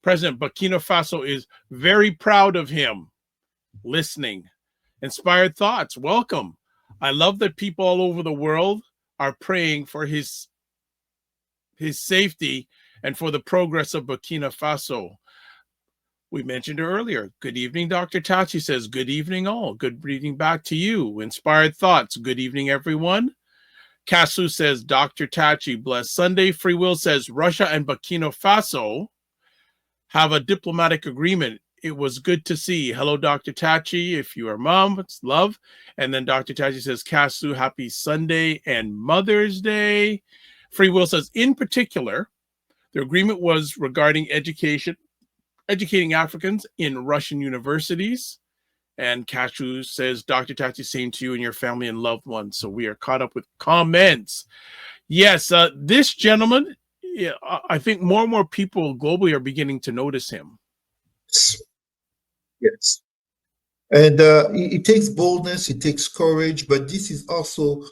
President Burkina Faso, is very proud of him. Listening. Inspired Thoughts, welcome. I love that people all over the world are praying for his safety and for the progress of Burkina Faso." We mentioned her earlier. Good evening, Dr. Tachi says, "Good evening all. Good evening back to you." Inspired Thoughts, "Good evening, everyone." Kasu says, "Dr. Tachi, blessed Sunday." Free Will says, "Russia and Burkina Faso have a diplomatic agreement. It was good to see. Hello, Dr. Tachi. If you are mom, it's love." And then Dr. Tachi says, "Kasu, happy Sunday and Mother's Day." Free Will says, "In particular, the agreement was regarding educating Africans in Russian universities." And Kasu says, "Dr. Tachi, same to you and your family and loved ones." So we are caught up with comments. Yes, this gentleman, I think more and more people globally are beginning to notice him. Yes. And it takes boldness, it takes courage, but this is also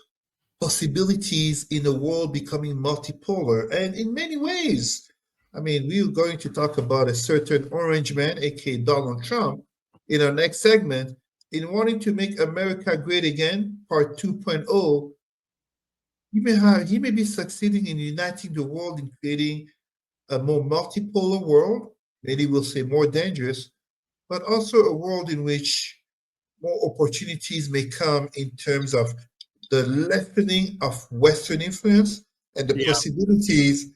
possibilities in a world becoming multipolar. And in many ways, I mean, we're going to talk about a certain orange man, aka Donald Trump, in our next segment, in wanting to make America great again, part 2.0, he may be succeeding in uniting the world in creating a more multipolar world, many will say more dangerous, but also a world in which more opportunities may come in terms of the lessening of Western influence and the possibilities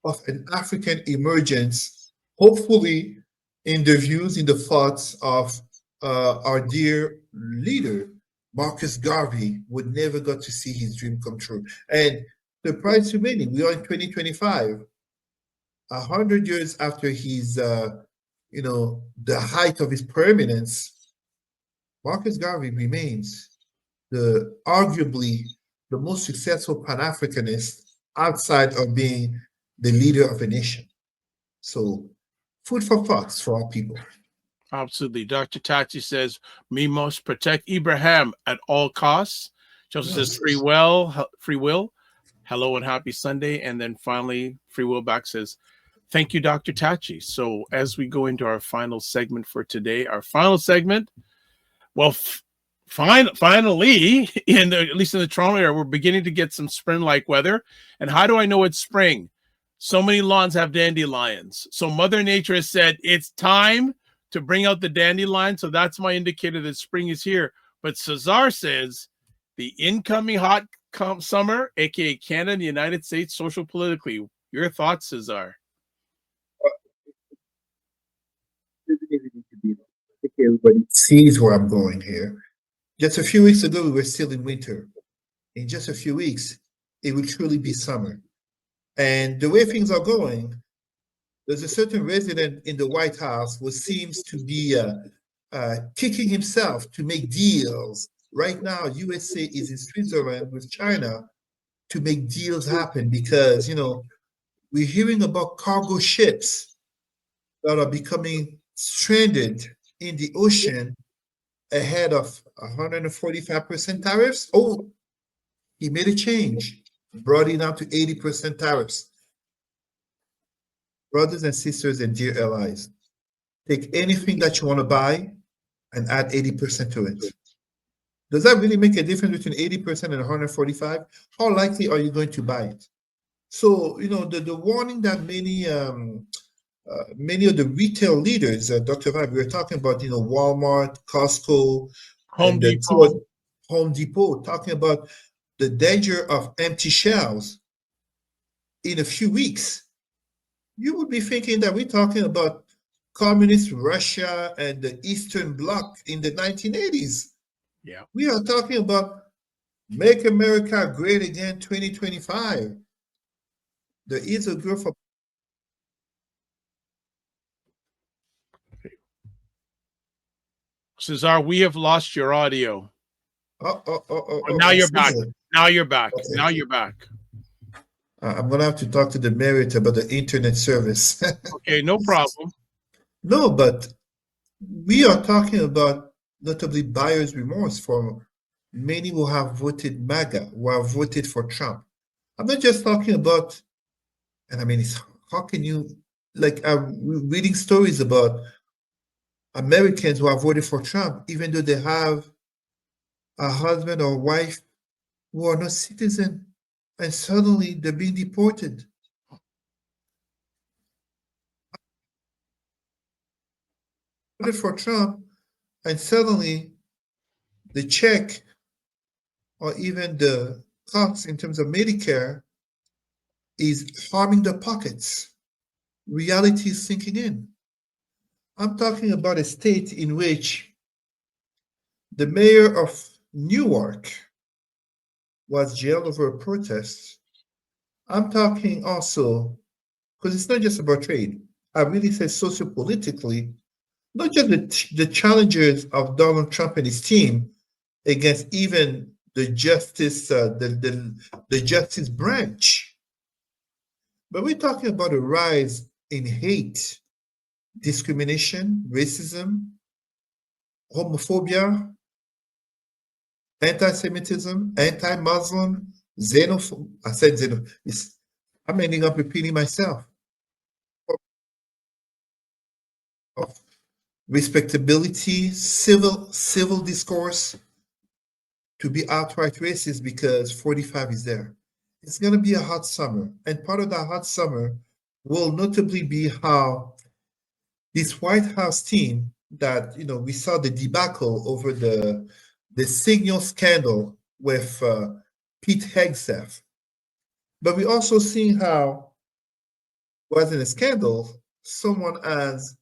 of an African emergence, hopefully in the views, in the thoughts of our dear leader, Marcus Garvey, would never got to see his dream come true. And surprise to many, we are in 2025, 100 years after his, the height of his preeminence. Marcus Garvey remains arguably the most successful Pan-Africanist outside of being the leader of a nation. So, food for thoughts for our people. Absolutely. Dr. Tachi says, we must protect Ibrahim at all costs. She also says, free will. Hello and happy Sunday. And then finally, Free Will back says, thank you, Dr. Tachi. So as we go into our final segment for today, well, finally, at least in the Toronto area, we're beginning to get some spring-like weather. And how do I know it's spring? So many lawns have dandelions. So Mother Nature has said, it's time to bring out the dandelion. So that's my indicator that spring is here. But Cesar says the incoming hot summer, aka Canada and the United States, socio-politically. Your thoughts, Cesar? I think everybody sees where I'm going here. Just a few weeks ago, we were still in winter. In just a few weeks, it will truly be summer. And the way things are going, there's a certain resident in the White House who seems to be kicking himself to make deals. Right now, USA is in Switzerland with China to make deals happen because, we're hearing about cargo ships that are becoming stranded in the ocean ahead of 145% tariffs. Oh, he made a change, brought it down to 80% tariffs. Brothers and sisters and dear allies, take anything that you want to buy and add 80% to it. Does that really make a difference between 80% and 145? How likely are you going to buy it? So, the warning that many of the retail leaders, Dr. Vibe, we were talking about, Walmart, Costco, Home Depot, talking about the danger of empty shelves in a few weeks. You would be thinking that we're talking about communist Russia and the Eastern Bloc in the 1980s. Yeah. We are talking about Make America Great Again 2025. There is a growth of Cesar, we have lost your audio. Now you're back. Now you're back. Okay. Now you're back. I'm going to have to talk to the Merit about the internet service. Okay, no problem. No, but we are talking about notably buyer's remorse for many who have voted MAGA, who have voted for Trump. I'm not just talking about, and I mean, how can you, I'm reading stories about Americans who have voted for Trump, even though they have a husband or wife who are not citizens, and suddenly they're being deported. Voted for Trump, and suddenly the check or even the cost in terms of Medicare is harming the pockets. Reality is sinking in. I'm talking about a state in which the mayor of Newark was jailed over a protest. I'm talking also, because it's not just about trade, I really say socio-politically, not just the challenges of Donald Trump and his team against even the justice, the justice branch, but we're talking about a rise in hate, discrimination, racism, homophobia, anti-Semitism, anti-Muslim, xenophobia. I said xenophobia. I'm ending up repeating myself. respectability, civil discourse, to be outright racist because 45 is there. It's going to be a hot summer. And part of that hot summer will notably be how this White House team that, we saw the debacle over the signal scandal with Pete Hegseth. But we also see how, wasn't a scandal, someone as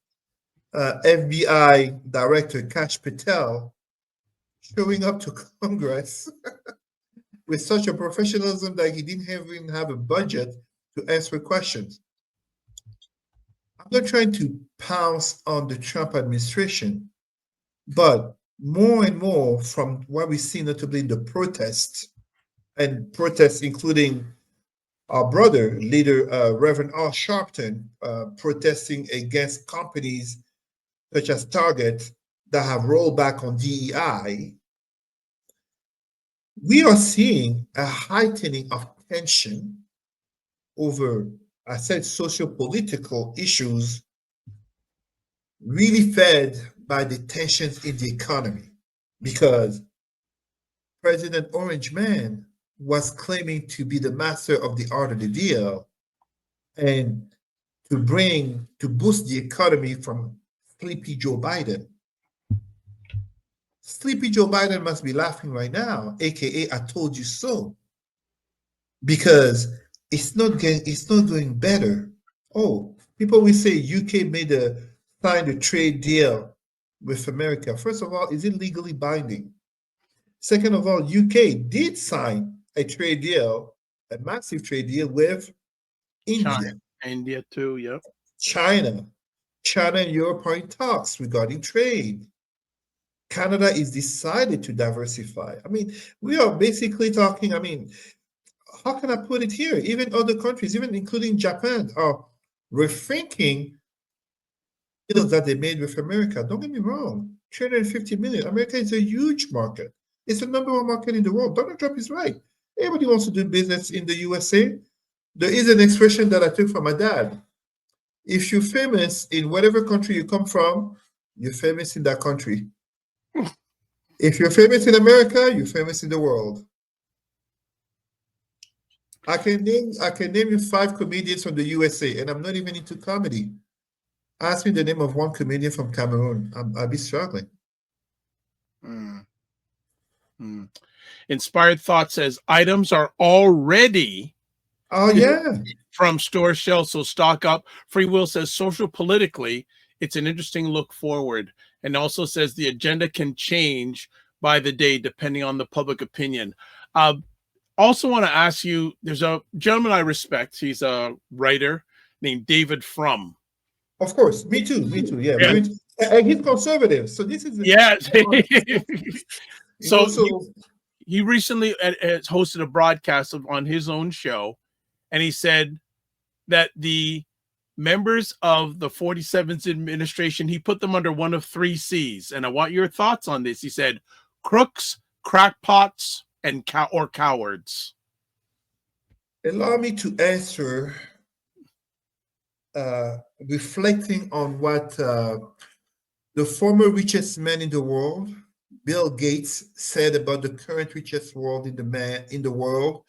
FBI Director Kash Patel showing up to Congress with such a professionalism that he didn't even have a budget to answer questions. I'm not trying to pounce on the Trump administration, but more and more from what we see, notably the protests, including our brother, leader Reverend Al Sharpton, protesting against companies such as Target that have rolled back on DEI, we are seeing a heightening of tension over, I said, socio-political issues, really fed by the tensions in the economy, because President Orange Man was claiming to be the master of the art of the deal and to boost the economy from Sleepy Joe Biden. Sleepy Joe Biden must be laughing right now, aka I told you so, because it's not doing better. Oh, people will say UK signed a trade deal with America. First of all, is it legally binding? Second of all, UK did sign a trade deal, a massive trade deal with India. China. India too, yep. China and Europe are in talks regarding trade. Canada is decided to diversify. I mean, we are basically talking, how can I put it here? Even other countries, even including Japan, are rethinking deals that they made with America. Don't get me wrong, 350 million. America is a huge market. It's the number one market in the world. Donald Trump is right. Everybody wants to do business in the USA. There is an expression that I took from my dad. If you're famous in whatever country you come from, you're famous in that country. If you're famous in America, you're famous in the world. I can name you 5 comedians from the USA, and I'm not even into comedy. Ask me the name of one comedian from Cameroon. I'll be struggling. Inspired Thought says items are already from store shelves, so stock up. Free Will says socio-politically, it's an interesting look forward, and also says the agenda can change by the day depending on the public opinion. Also want to ask you, there's a gentleman I respect. He's a writer named David Frum. Of course, me too. Yeah. And he's conservative, so this is So he recently has hosted a broadcast on his own show, and he said that the members of the 47th administration, he put them under one of 3 C's, and I want your thoughts on this. He said crooks, crackpots, and cowards. Allow me to answer reflecting on what the former richest man in the world, Bill Gates, said about the current richest world in the world,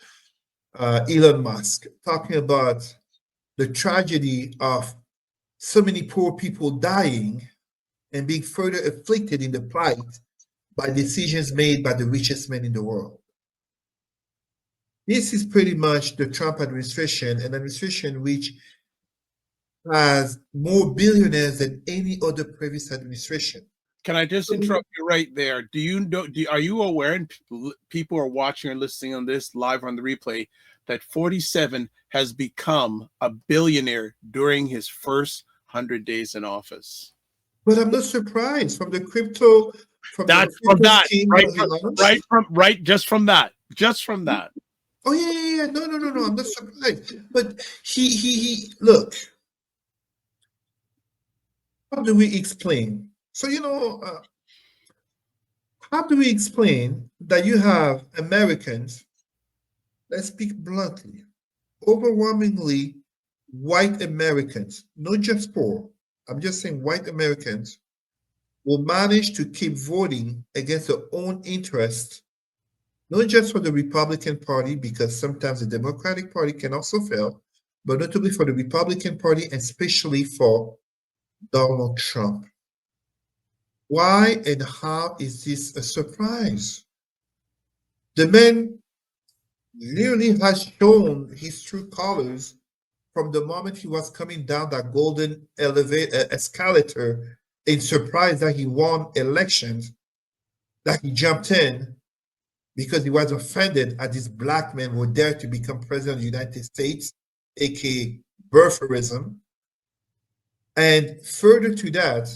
Elon Musk, talking about the tragedy of so many poor people dying and being further afflicted in the plight by decisions made by the richest man in the world. This is pretty much the Trump administration, an administration which has more billionaires than any other previous administration. Can I just interrupt you right there? Do you know? Are you aware, and people are watching or listening on this live on the replay, that 47 has become a billionaire during his first 100 days in office? But I'm not surprised from the crypto. Just from that. Oh yeah. No. I'm not surprised. But he look. How do we explain? So how do we explain that you have Americans? Let's speak bluntly. Overwhelmingly white Americans, not just poor. I'm just saying white Americans will manage to keep voting against their own interest, not just for the Republican Party, because sometimes the Democratic Party can also fail, but notably for the Republican Party, and especially for Donald Trump. Why and how is this a surprise? The man literally has shown his true colors from the moment he was coming down that golden escalator in surprise that he won elections, that he jumped in because he was offended at these black men who dared to become president of the United States, aka birtherism. And further to that,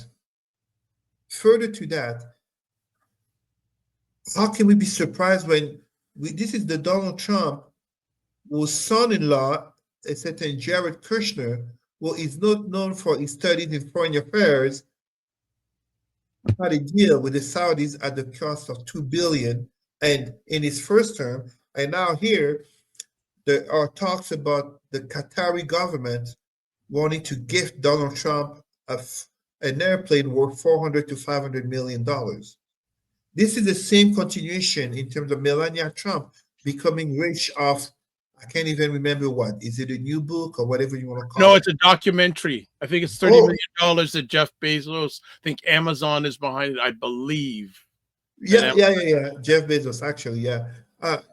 how can we be surprised when this is the Donald Trump whose son-in-law, a certain Jared Kushner, who is not known for his studies in foreign affairs, had a deal with the Saudis at the cost of $2 billion, and in his first term, and now here there are talks about the Qatari government wanting to gift Donald Trump an airplane worth $400 to $500 million. This is the same continuation in terms of Melania Trump becoming rich off, I can't even remember what. Is it a new book or whatever you want to call it? No, it's a documentary. I think it's $30 million that Jeff Bezos, I think Amazon is behind it, I believe. Yeah. Jeff Bezos, actually, yeah.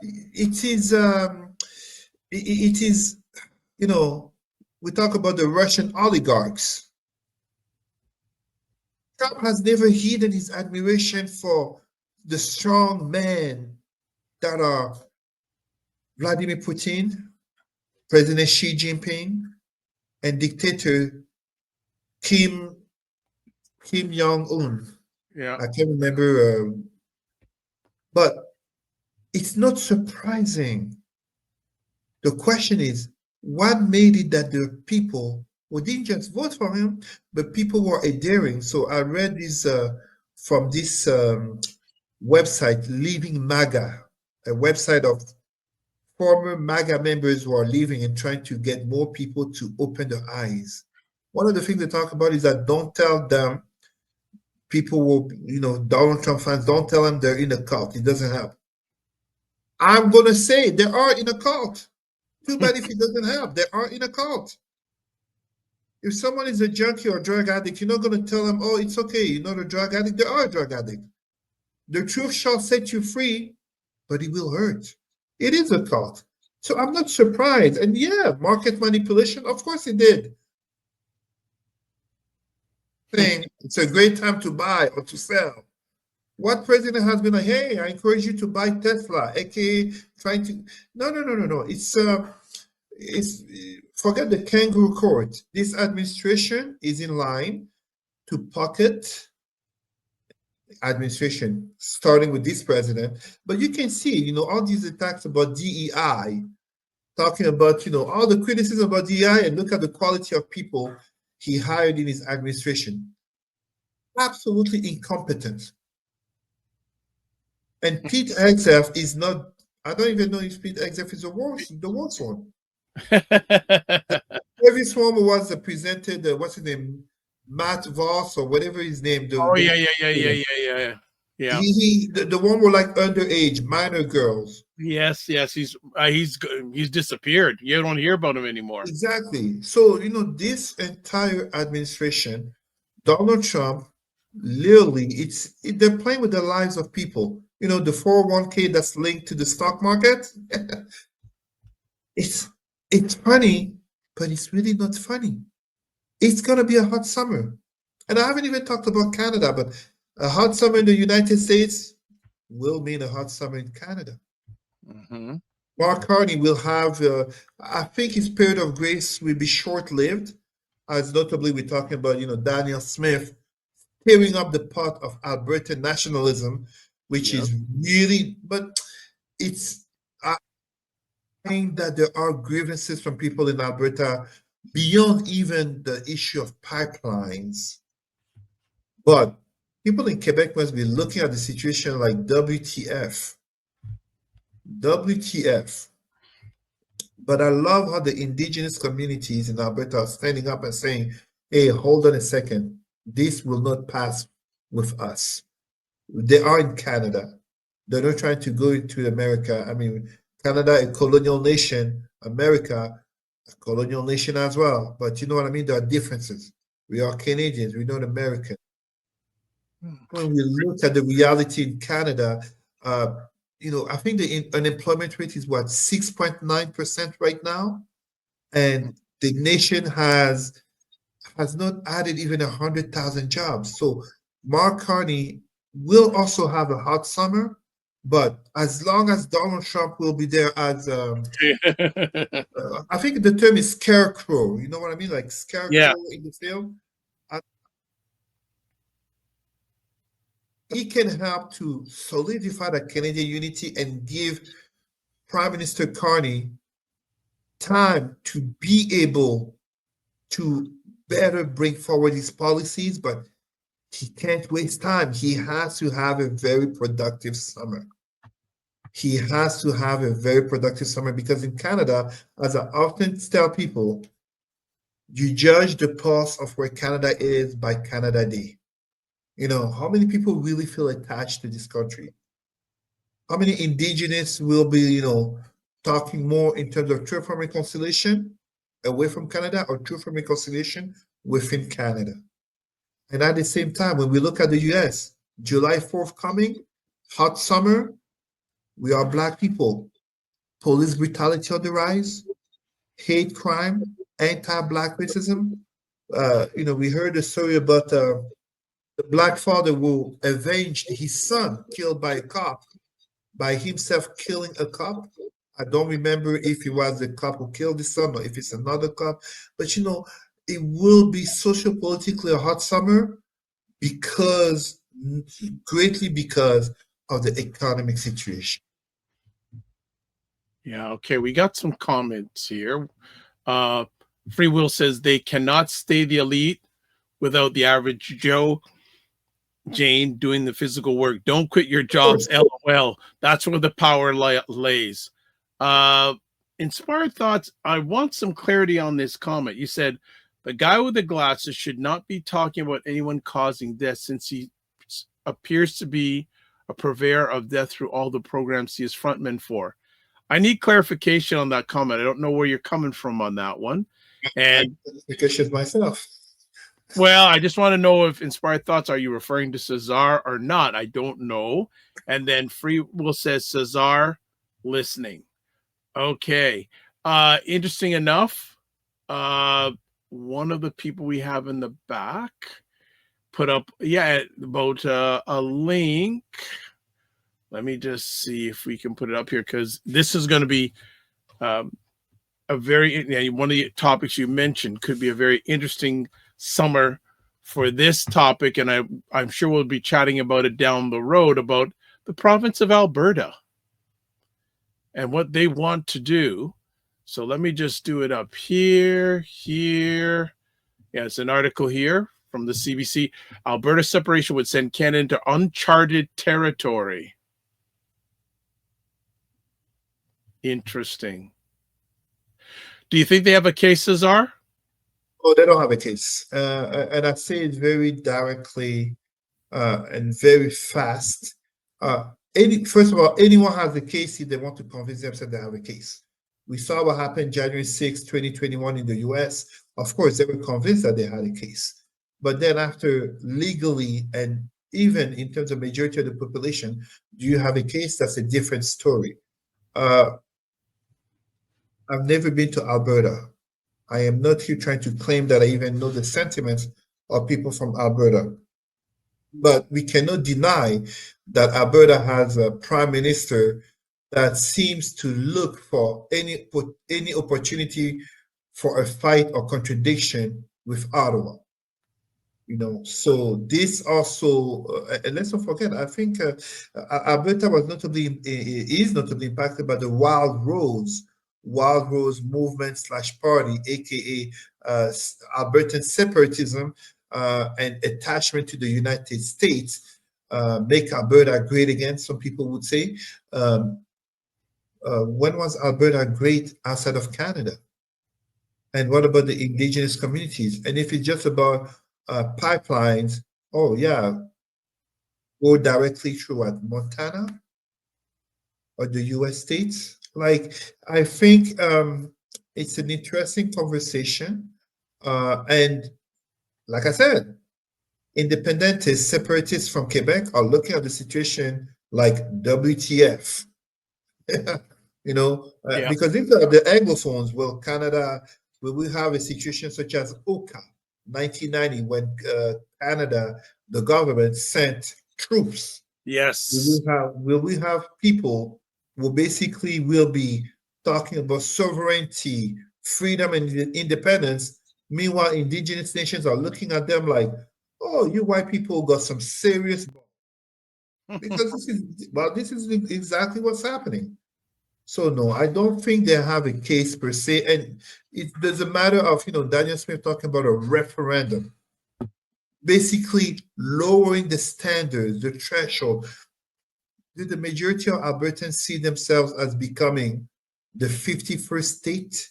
It is, you know, we talk about the Russian oligarchs. Trump has never hidden his admiration for the strong men that are Vladimir Putin, President Xi Jinping, and dictator Kim Jong-un. Yeah, I can't remember, but it's not surprising. The question is, what made it that there are people who didn't just vote for him, but people were adhering? So I read this from this website, Leaving MAGA, a website of former MAGA members who are leaving and trying to get more people to open their eyes. One of the things they talk about is that don't tell them, people will, you know, Donald Trump fans, don't tell them they're in a cult. It doesn't help. I'm going to say they are in a cult. Too bad if it doesn't help. They are in a cult. If someone is a junkie or drug addict, you're not going to tell them, oh, it's okay, you're not a drug addict. They are a drug addict. The truth shall set you free, but it will hurt. It is a cult. So I'm not surprised. And yeah, market manipulation, of course it did. Saying it's a great time to buy or to sell. What president has been like, hey, I encourage you to buy Tesla, aka trying to, no. It's forget the kangaroo court. This administration is in line to pocket administration, starting with this president. But you can see, you know, all these attacks about DEI, talking about, you know, all the criticism about DEI, and look at the quality of people he hired in his administration. Absolutely incompetent. And Pete Hegseth is not, I don't even know if Pete Hegseth is the worst one. Previous one was presented, what's his name? Matt Voss or whatever his name. Yeah. The one were like underage, minor girls. Yes, he's disappeared. You don't hear about him anymore. Exactly. So, you know, this entire administration, Donald Trump, literally, they're playing with the lives of people. You know, the 401k that's linked to the stock market. It's funny, but it's really not funny. It's gonna be a hot summer. And I haven't even talked about Canada, but a hot summer in the United States will mean a hot summer in Canada. Mm-hmm. Mark Carney will have, I think his period of grace will be short-lived, as notably we're talking about, you know, Daniel Smith tearing up the pot of Alberta nationalism, which is really, but it's, I think that there are grievances from people in Alberta beyond even the issue of pipelines. But people in Quebec must be looking at the situation like WTF. WTF. But I love how the indigenous communities in Alberta are standing up and saying, hey, hold on a second. This will not pass with us. They are in Canada. They're not trying to go into America. I mean, Canada, a colonial nation, America, a colonial nation as well. But you know what I mean? There are differences. We are Canadians, we're not American. When we look at the reality in Canada, I think the unemployment rate is what, 6.9% right now? And the nation has not added even 100,000 jobs. So Mark Carney will also have a hot summer, but as long as Donald Trump will be there as, I think the term is scarecrow. You know what I mean? Like scarecrow Yeah. in the film. He can help to solidify the Canadian unity and give Prime Minister Carney time to be able to better bring forward his policies, but he can't waste time. He has to have a very productive summer. He has to have a very productive summer because in Canada, as I often tell people, you judge the pulse of where Canada is by Canada Day. You know, how many people really feel attached to this country? How many Indigenous will be, talking more in terms of truth and reconciliation away from Canada or truth and reconciliation within Canada? And at the same time, when we look at the US, July 4th coming, hot summer, we are Black people. Police brutality on the rise, hate crime, anti-Black racism. We heard a story about the Black father who avenged his son killed by a cop, by himself killing a cop. I don't remember if it was the cop who killed his son or if it's another cop, but it will be socio-politically a hot summer greatly because of the economic situation. Yeah, okay, we got some comments here. Free Will says they cannot stay the elite without the average Joe, Jane doing the physical work. Don't quit your jobs, LOL. That's where the power lays. Inspired Thoughts, I want some clarity on this comment. You said the guy with the glasses should not be talking about anyone causing death since he appears to be a purveyor of death through all the programs he is frontman for. I need clarification on that comment. I don't know where you're coming from on that one. And clarification myself. Well, I just want to know if Inspired Thoughts, are you referring to Cesar or not? I don't know. And then Free Will says Cesar listening. Okay. Interesting enough. One of the people we have in the back put up, about a link. Let me just see if we can put it up here, because this is going to be a very, one of the topics you mentioned could be a very interesting summer for this topic. And I'm sure we'll be chatting about it down the road, about the province of Alberta and what they want to do. So let me just do it up here. Yeah, it's an article here from the CBC. Alberta separation would send Canada into uncharted territory. Interesting. Do you think they have a case, Cesar? Oh, they don't have a case. And I say it very directly and very fast. First of all, anyone has a case if they want to convince themselves they have a case. We saw what happened January 6, 2021 in the US. Of course, they were convinced that they had a case. But then after legally and even in terms of majority of the population, do you have a case? That's a different story. I've never been to Alberta. I am not here trying to claim that I even know the sentiments of people from Alberta. But we cannot deny that Alberta has a prime minister that seems to look for any opportunity for a fight or contradiction with Ottawa. So this also, and let's not forget, I think Alberta is notably impacted by the Wild Rose movement / party, aka Albertan separatism and attachment to the United States, make Alberta great again, some people would say. When was Alberta great outside of Canada? And what about the Indigenous communities? And if it's just about pipelines, oh yeah, go directly through at Montana or the US states. Like, I think it's an interesting conversation. And like I said, independentists, separatists from Quebec are looking at the situation like WTF. Yeah. Because these are the Anglophones. Well, Canada, will we have a situation such as Oka, 1990, when Canada, the government sent troops. Yes. Will we have people who basically will be talking about sovereignty, freedom, and independence? Meanwhile, indigenous nations are looking at them like, oh, you white people got some serious, because this is exactly what's happening. So no, I don't think they have a case per se, and there's a matter of Daniel Smith talking about a referendum, basically lowering the standards, the threshold. Do the majority of Albertans see themselves as becoming the 51st state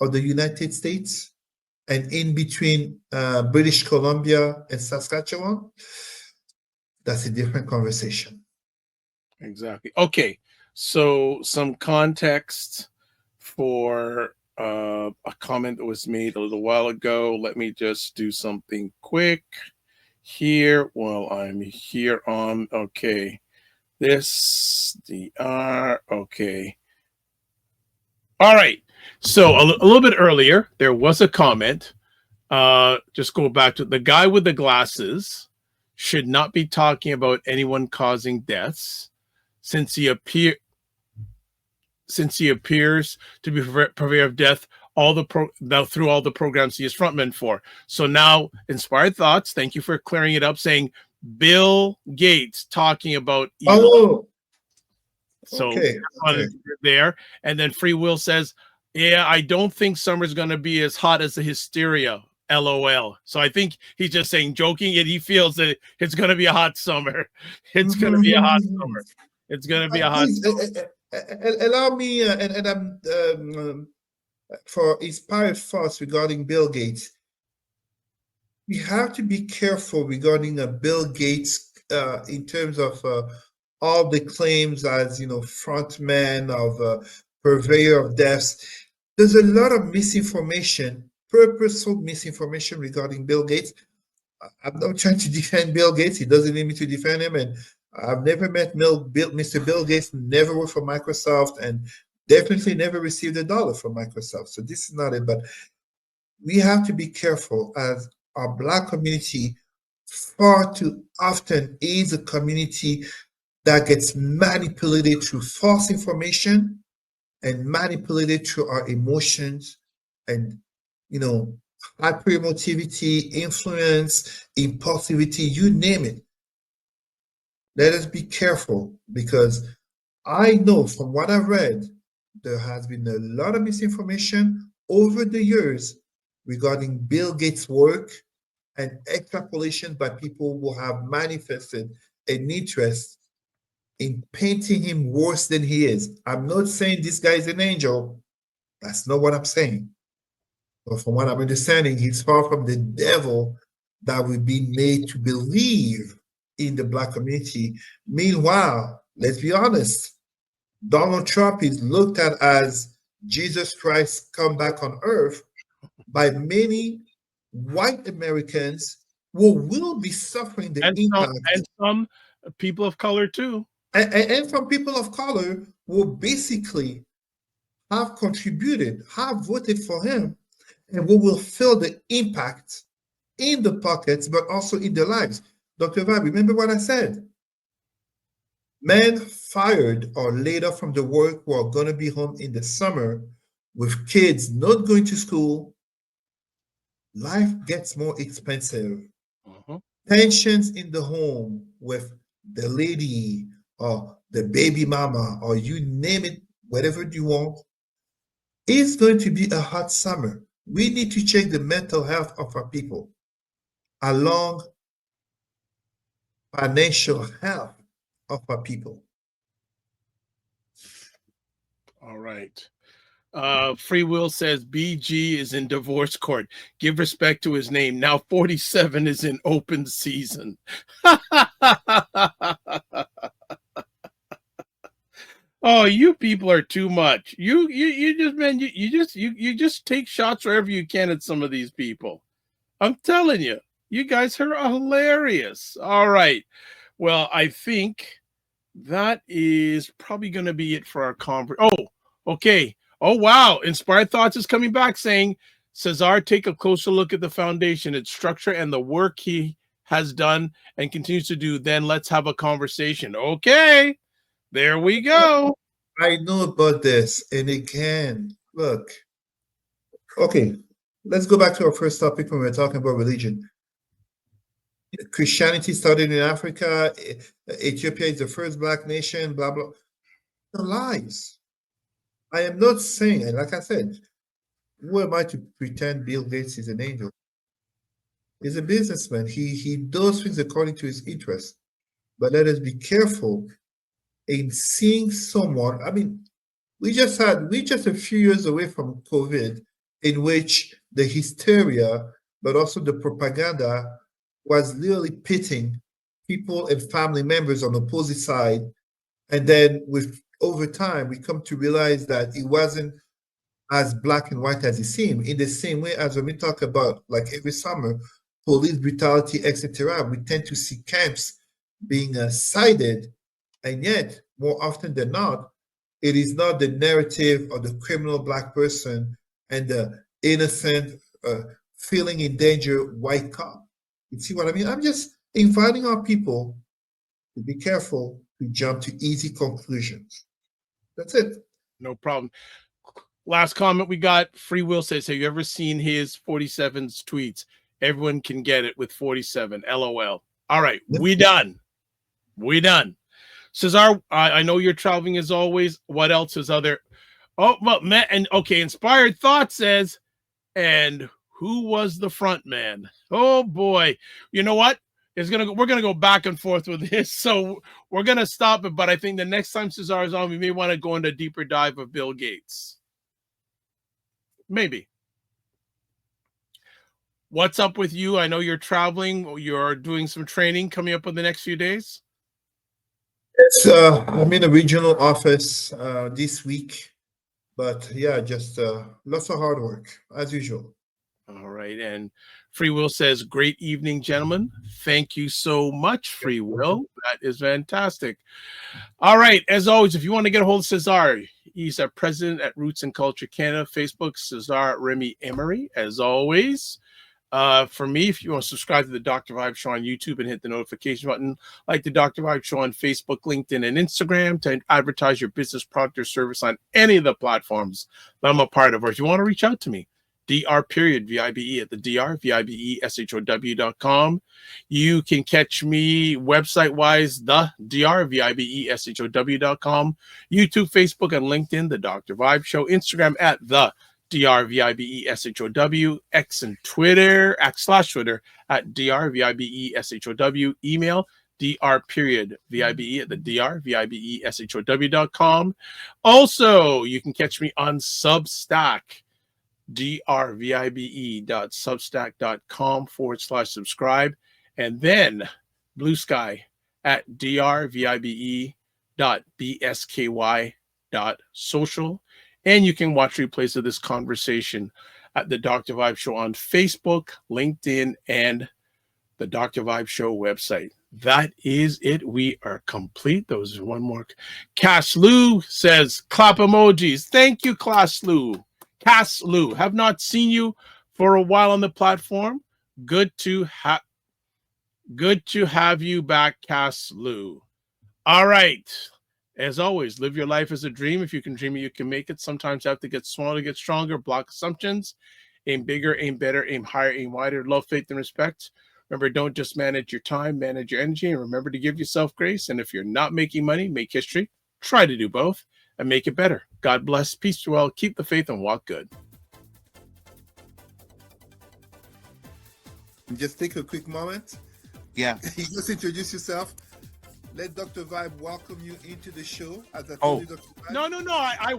of the United States, and in between British Columbia and Saskatchewan? That's a different conversation. Exactly. Okay. So some context for a comment that was made a little while ago. Let me just do something quick here while I'm here on. Okay. This DR. Okay. All right. So a little bit earlier, there was a comment. Just go back to the guy with the glasses should not be talking about anyone causing deaths, since he appears to be purveyor of death through all the programs he is frontman for. So now, Inspired Thoughts, thank you for clearing it up, saying Bill Gates talking about Elon. Oh, so okay. There. And then Free Will says, yeah, I don't think summer's going to be as hot as the hysteria. LOL. So I think he's just saying, joking, and he feels that it's going to be a hot summer. It's going to be a hot summer. It's going to be a hot summer. Allow me, and I'm for Inspired Thoughts regarding Bill Gates. We have to be careful regarding Bill Gates in terms of all the claims as frontman of purveyor of deaths. There's a lot of misinformation, purposeful misinformation regarding Bill Gates. I'm not trying to defend Bill Gates. He doesn't need me to defend him. And I've never met Mr. Bill Gates, never worked for Microsoft, and definitely never received $1 from Microsoft. So this is not it. But we have to be careful, as our Black community far too often is a community that gets manipulated through false information and manipulated through our emotions and, hyperemotivity, influence, impulsivity, you name it. Let us be careful, because I know from what I've read, there has been a lot of misinformation over the years regarding Bill Gates' work and extrapolation by people who have manifested an interest in painting him worse than he is. I'm not saying this guy is an angel. That's not what I'm saying. But from what I'm understanding, he's far from the devil that we've been made to believe in the Black community. Meanwhile, let's be honest, Donald Trump is looked at as Jesus Christ come back on earth by many white Americans who will be suffering the impact. And some people of color too. And from people of color who basically have contributed, have voted for him, and who will feel the impact in the pockets, but also in their lives. Dr. Vibe, remember what I said? Men fired or laid off from the work who are going to be home in the summer with kids not going to school, life gets more expensive. Tensions in the home with the lady or the baby mama, or you name it, whatever you want. It's going to be a hot summer. We need to check the mental health of our people along financial health of our people. All right. Free Will says BG is in divorce court. Give respect to his name. Now 47 is in open season. Oh, you people are too much. You just, man, you just take shots wherever you can at some of these people. I'm telling you, you guys are hilarious. All right. Well, I think that is probably going to be it for our conference. Oh, okay. Oh, wow. Inspired Thoughts is coming back saying, Cesar, take a closer look at the foundation, its structure, and the work he has done and continues to do. Then let's have a conversation. Okay. There we go. I know about this. And again, look. Okay, let's go back to our first topic when we were talking about religion. Christianity started in Africa. Ethiopia is the first black nation, blah, blah. The lies. I am not saying, and like I said, who am I to pretend Bill Gates is an angel? He's a businessman. He does things according to his interests. But let us be careful in seeing someone. I mean, we just a few years away from COVID, in which the hysteria, but also the propaganda was literally pitting people and family members on the opposite side. And then over time, we come to realize that it wasn't as black and white as it seemed. In the same way as when we talk about, like every summer, police brutality, etc., we tend to see camps being cited, and yet, more often than not, it is not the narrative of the criminal black person and the innocent, feeling in danger white cop. You see what I mean? I'm just inviting our people to be careful to jump to easy conclusions. That's it. No problem. Last comment we got, Free Will says, have you ever seen his 47's tweets? Everyone can get it with 47. LOL. All right, we done. We done. Cesar, I know you're traveling as always. What else is other? Oh, well, man, and okay, Inspired Thought says, and who was the front man? Oh boy. You know what? We're gonna go back and forth with this. So we're gonna stop it, but I think the next time Cesar is on, we may want to go into a deeper dive of Bill Gates. Maybe. What's up with you? I know you're traveling. You're doing some training coming up in the next few days. I'm in a regional office this week, but yeah, just lots of hard work as usual. All right, and Free Will says, great evening, gentlemen. Thank you so much, Free Will. That is fantastic. All right, as always, if you want to get a hold of Cesar, he's a president at Roots and Culture Canada, Facebook, Cesar Remy Emery, as always. For me, if you want to subscribe to the Dr. Vibe Show on YouTube and hit the notification button, like the Dr. Vibe Show on Facebook, LinkedIn, and Instagram to advertise your business, product, or service on any of the platforms that I'm a part of. Or if you want to reach out to me, dr.vibe at the drvibeshow.com. You can catch me website-wise, the drvibeshow.com, YouTube, Facebook, and LinkedIn, the Dr. Vibe Show, Instagram at the drvibeshow, X and Twitter, /Twitter at drvibeshow, email dr.vibe at the drvibeshow.com. Also, you can catch me on Substack, drvibe.substack.com/subscribe, and then Blue Sky at drvibe.bsky.social. And you can watch replays of this conversation at the Dr. Vibe Show on Facebook, LinkedIn, and the Dr. Vibe Show website. That is it. We are complete. Those are one more. Cass Lou says, clap emojis. Thank you, Cass Lou. Cass Lou. Have not seen you for a while on the platform. Good to have you back, Cass Lou. All right. As always, live your life as a dream. If you can dream it, you can make it. Sometimes you have to get smaller to get stronger. Block assumptions. Aim bigger, aim better, aim higher, aim wider. Love, faith, and respect. Remember, don't just manage your time, manage your energy. And remember to give yourself grace. And if you're not making money, make history. Try to do both and make it better. God bless. Peace to all. Keep the faith and walk good. Just take a quick moment. Yeah. You just introduce yourself. let Dr. Vibe welcome you into the show. As I Oh. told you, Dr. Vibe. No. I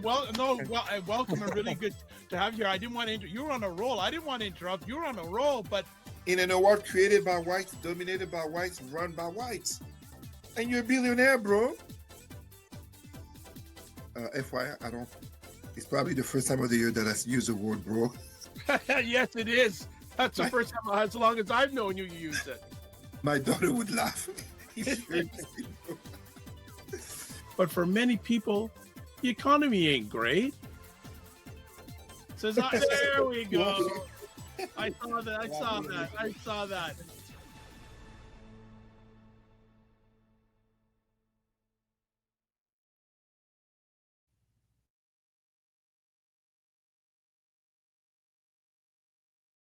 welcome and really good to have you here. I didn't want to. You were on a roll. I didn't want to interrupt. You were on a roll, but In an award created by whites, dominated by whites, run by whites, and you're a billionaire, bro. FYI, I don't. It's probably the first time of the year that I use the word bro. yes, it is. That's the first time, as long as I've known you, you used it. My daughter would laugh. But for many people, the economy ain't great. There we go. I saw that.